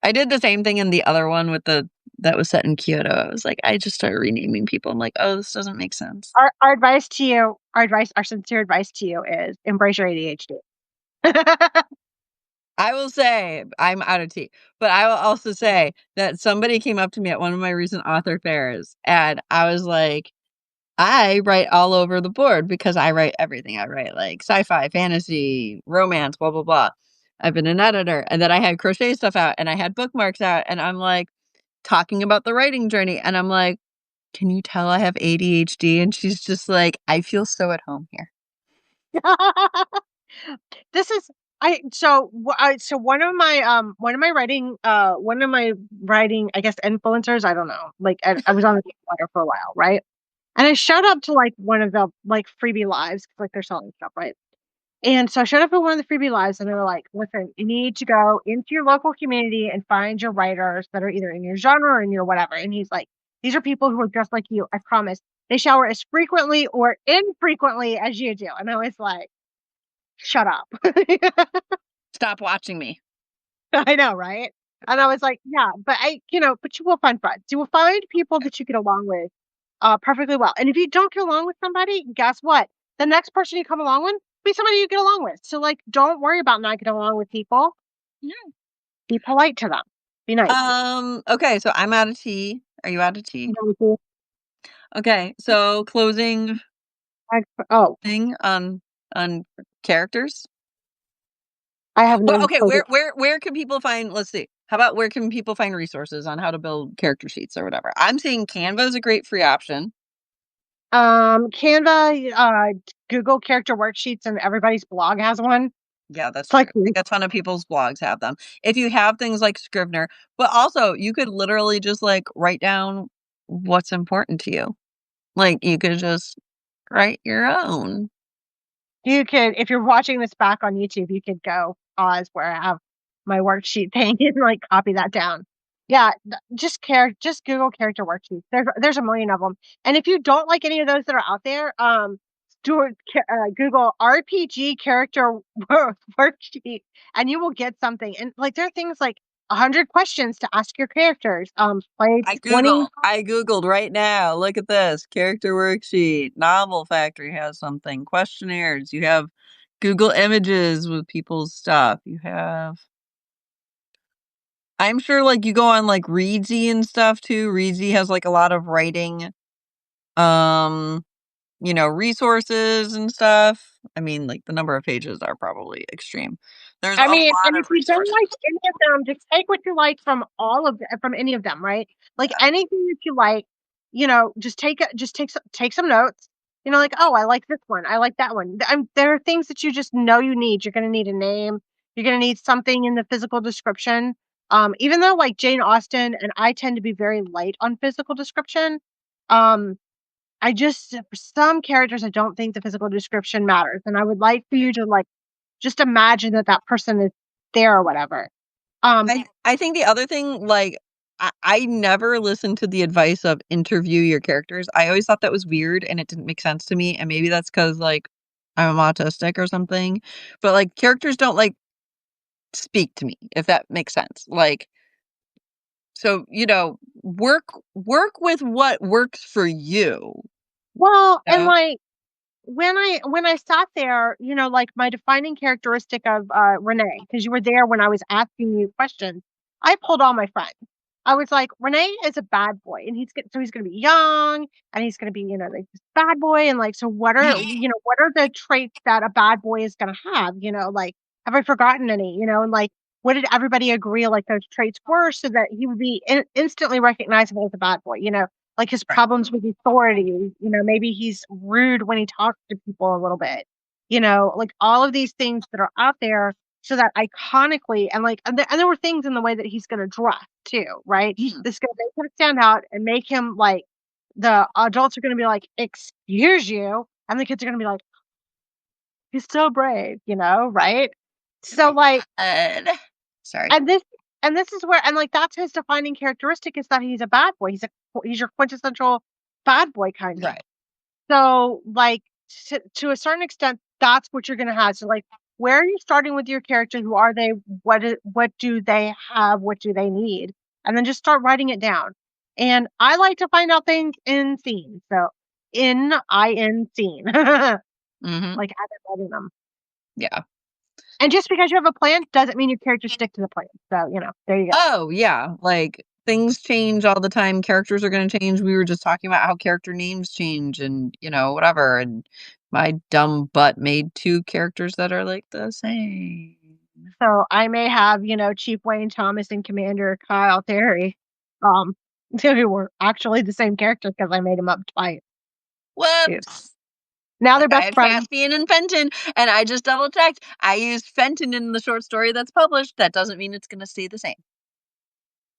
I did the same thing in the other one with the that was set in Kyoto. I was like, I just started renaming people. I'm like, oh, this doesn't make sense. Our advice to you, our sincere advice to you is embrace your ADHD. I will say I'm out of tea, but I will also say that somebody came up to me at one of my recent author fairs, and I was like, I write all over the board because I write everything. I write like sci-fi, fantasy, romance, blah blah blah. I've been an editor, and then I had crochet stuff out, and I had bookmarks out, and I'm like talking about the writing journey, and I'm like, "Can you tell I have ADHD?" And she's just like, "I feel so at home here." This is I so so one of my writing I guess influencers, I don't know. Like I was on the newsletter for a while, right? And I showed up to like one of the like freebie lives 'cause, like they're selling stuff, right? And so I showed up at one of the freebie lives and they were like, listen, you need to go into your local community and find your writers that are either in your genre or in your whatever. And he's like, these are people who are just like you. I promise. They shower as frequently or infrequently as you do. And I was like, shut up. Stop watching me. I know, right? And I was like, yeah, but but you will find friends. You will find people that you get along with perfectly well. And if you don't get along with somebody, guess what? The next person you come along with be somebody you get along with. So like don't worry about not getting along with people. Yeah. Be polite to them. Be nice. Okay, so I'm out of tea. Are you out of tea? Mhm. Okay, so closing Oh, thing on characters. I have Well, no okay, clue. where can people find let's see. How about where can people find resources on how to build character sheets or whatever? I'm saying Canva is a great free option. Canva, Google character worksheets and everybody's blog has one. Yeah, that's It's true. like Like a ton of people's blogs have them. If you have things like Scrivener, but also you could literally just like write down what's important to you. Like you could just write your own. you could, if you're watching this back on YouTube, you could go pause where I have my worksheet thing and like copy that down. Yeah, just Google character worksheets. There's a million of them. And if you don't like any of those that are out there, Google RPG character worksheet, and you will get something. And like there are things like 100 questions to ask your characters. Play 20. I Googled right now. Look at this. Character worksheet. Novel Factory has something. Questionnaires. You have Google Images with people's stuff. You have I'm sure like you go on like Readsy and stuff too. Readsy has like a lot of writing um resources and stuff. I mean, like the number of pages are probably extreme. There's a I lot mean, and of if you don't resources. like any of them, just take what you like from from any of them, right? Like anything that you like, just take some notes. Like, oh, I like this one. I like that one. There are things that you just know you need. You're going to need a name. You're going to need something in the physical description. Even though like Jane Austen and I tend to be very light on physical description, um, I just for some characters I don't think the physical description matters, and I would like for you to like just imagine that that person is there or whatever. Um, I think the other thing, like, I never listened to the advice of interview your characters. I always thought that was weird and it didn't make sense to me. And maybe that's because, like, I'm autistic or something. But, like, characters don't, like, speak to me, if that makes sense. Like, so, work with what works for you. well, You and know? like when I sat there, like my defining characteristic of Renee, because you were there when I was asking you questions, I pulled all my friends. I was like, Renee is a bad boy, and he's gonna be young, and he's gonna be, like this bad boy, and like, so what are the traits that a bad boy is gonna have? Like, have I forgotten any? And like, what did everybody agree like those traits were, so that he would be instantly recognizable as a bad boy? Like his Right. problems with authority, maybe he's rude when he talks to people a little bit, like all of these things that are out there so that iconically and like and there were things in the way that he's going to dress too, right? Yeah. This going to make him stand out and make him like the adults are going to be like, "Excuse you," and the kids are going to be like, "He's so brave," right? So like, God. Sorry. and this and this is where, and like that's his defining characteristic is that he's a bad boy. He's your quintessential bad boy kind of. Right. So like to a certain extent, that's what you're gonna have. So like, where are you starting with your character? Who are they? What do they have? What do they need? And then just start writing it down. And I like to find out things in scene. So in scene, like Mm-hmm. as I'm writing them. Yeah. And just because you have a plan doesn't mean your characters stick to the plan. So, there you go. Oh, yeah. Like things change all the time. Characters are going to change. We were just talking about how character names change and, whatever. And my dumb butt made two characters that are like the same. So I may have, Chief Wayne Thomas and Commander Kyle Terry, um, who were actually the same character because I made them up twice. Whoops. Now they're I best had friends. Caspian and Fenton, and I just double checked. I used Fenton in the short story that's published. That doesn't mean it's going to stay the same.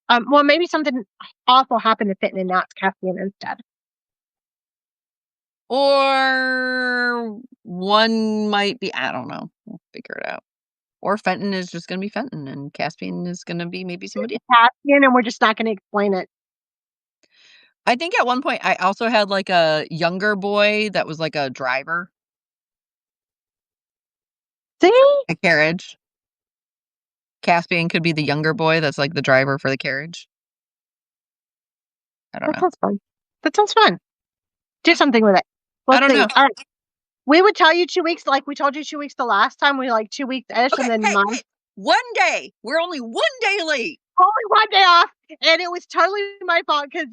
Well, maybe something awful happened to Fenton and not Caspian instead. Or one might be, I don't know. We'll figure it out. Or Fenton is just going to be Fenton, and Caspian is going to be maybe somebody else. Caspian, and we're just not going to explain it. I think at one point I also had like a younger boy that was like a driver. See? A carriage. Caspian could be the younger boy that's like the driver for the carriage. I don't That know. sounds fun. That sounds fun. Do something with it. I Let's don't see. know. All right. We would tell you 2 weeks, like we told you 2 weeks the last time. We like 2 weeks-ish, Okay, and then hey, mine. hey, one day. We're only one day late. Only one day off, and it was totally my fault because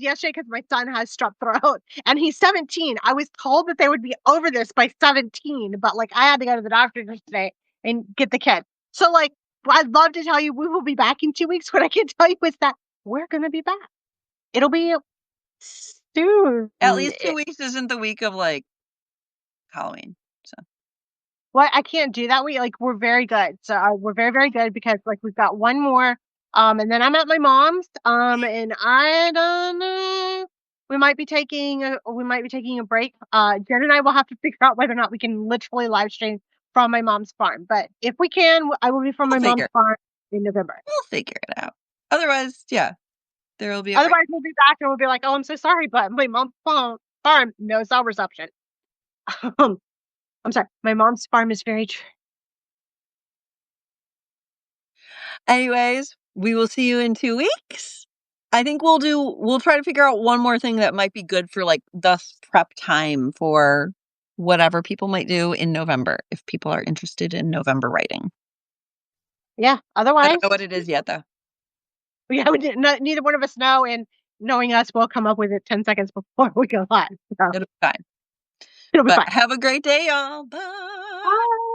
my son has strep throat, and he's 17. I was told that they would be over this by 17, but like I had to go to the doctor today and get the kid. So like, I'd love to tell you we will be back in 2 weeks. What I can tell you is that we're gonna be back. It'll be soon. At least 2 weeks isn't the week of like Halloween. So Well, I can't do that. We're very good. So we're very, very good because like we've got one more. And then I'm at my mom's. And I don't know. We might be taking a break. Jen and I will have to figure out whether or not we can literally live stream from my mom's farm. But if we can, I will be from my mom's farm in November. We'll figure it out. Otherwise, yeah, there will be a break. Otherwise, we'll be back and we'll be like, oh, I'm so sorry, but my mom's farm, no cell reception. I'm sorry. My mom's farm is very true. Anyways, we will see you in 2 weeks. I think we'll try to figure out one more thing that might be good for like thus prep time for whatever people might do in November if people are interested in November writing. Yeah. I Otherwise, don't know what it is yet though. yeah, neither one of us know, and knowing us, we'll come up with it 10 seconds before we go live. So It'll be fine. it'll be But fine. have a great day, y'all. Bye. Bye.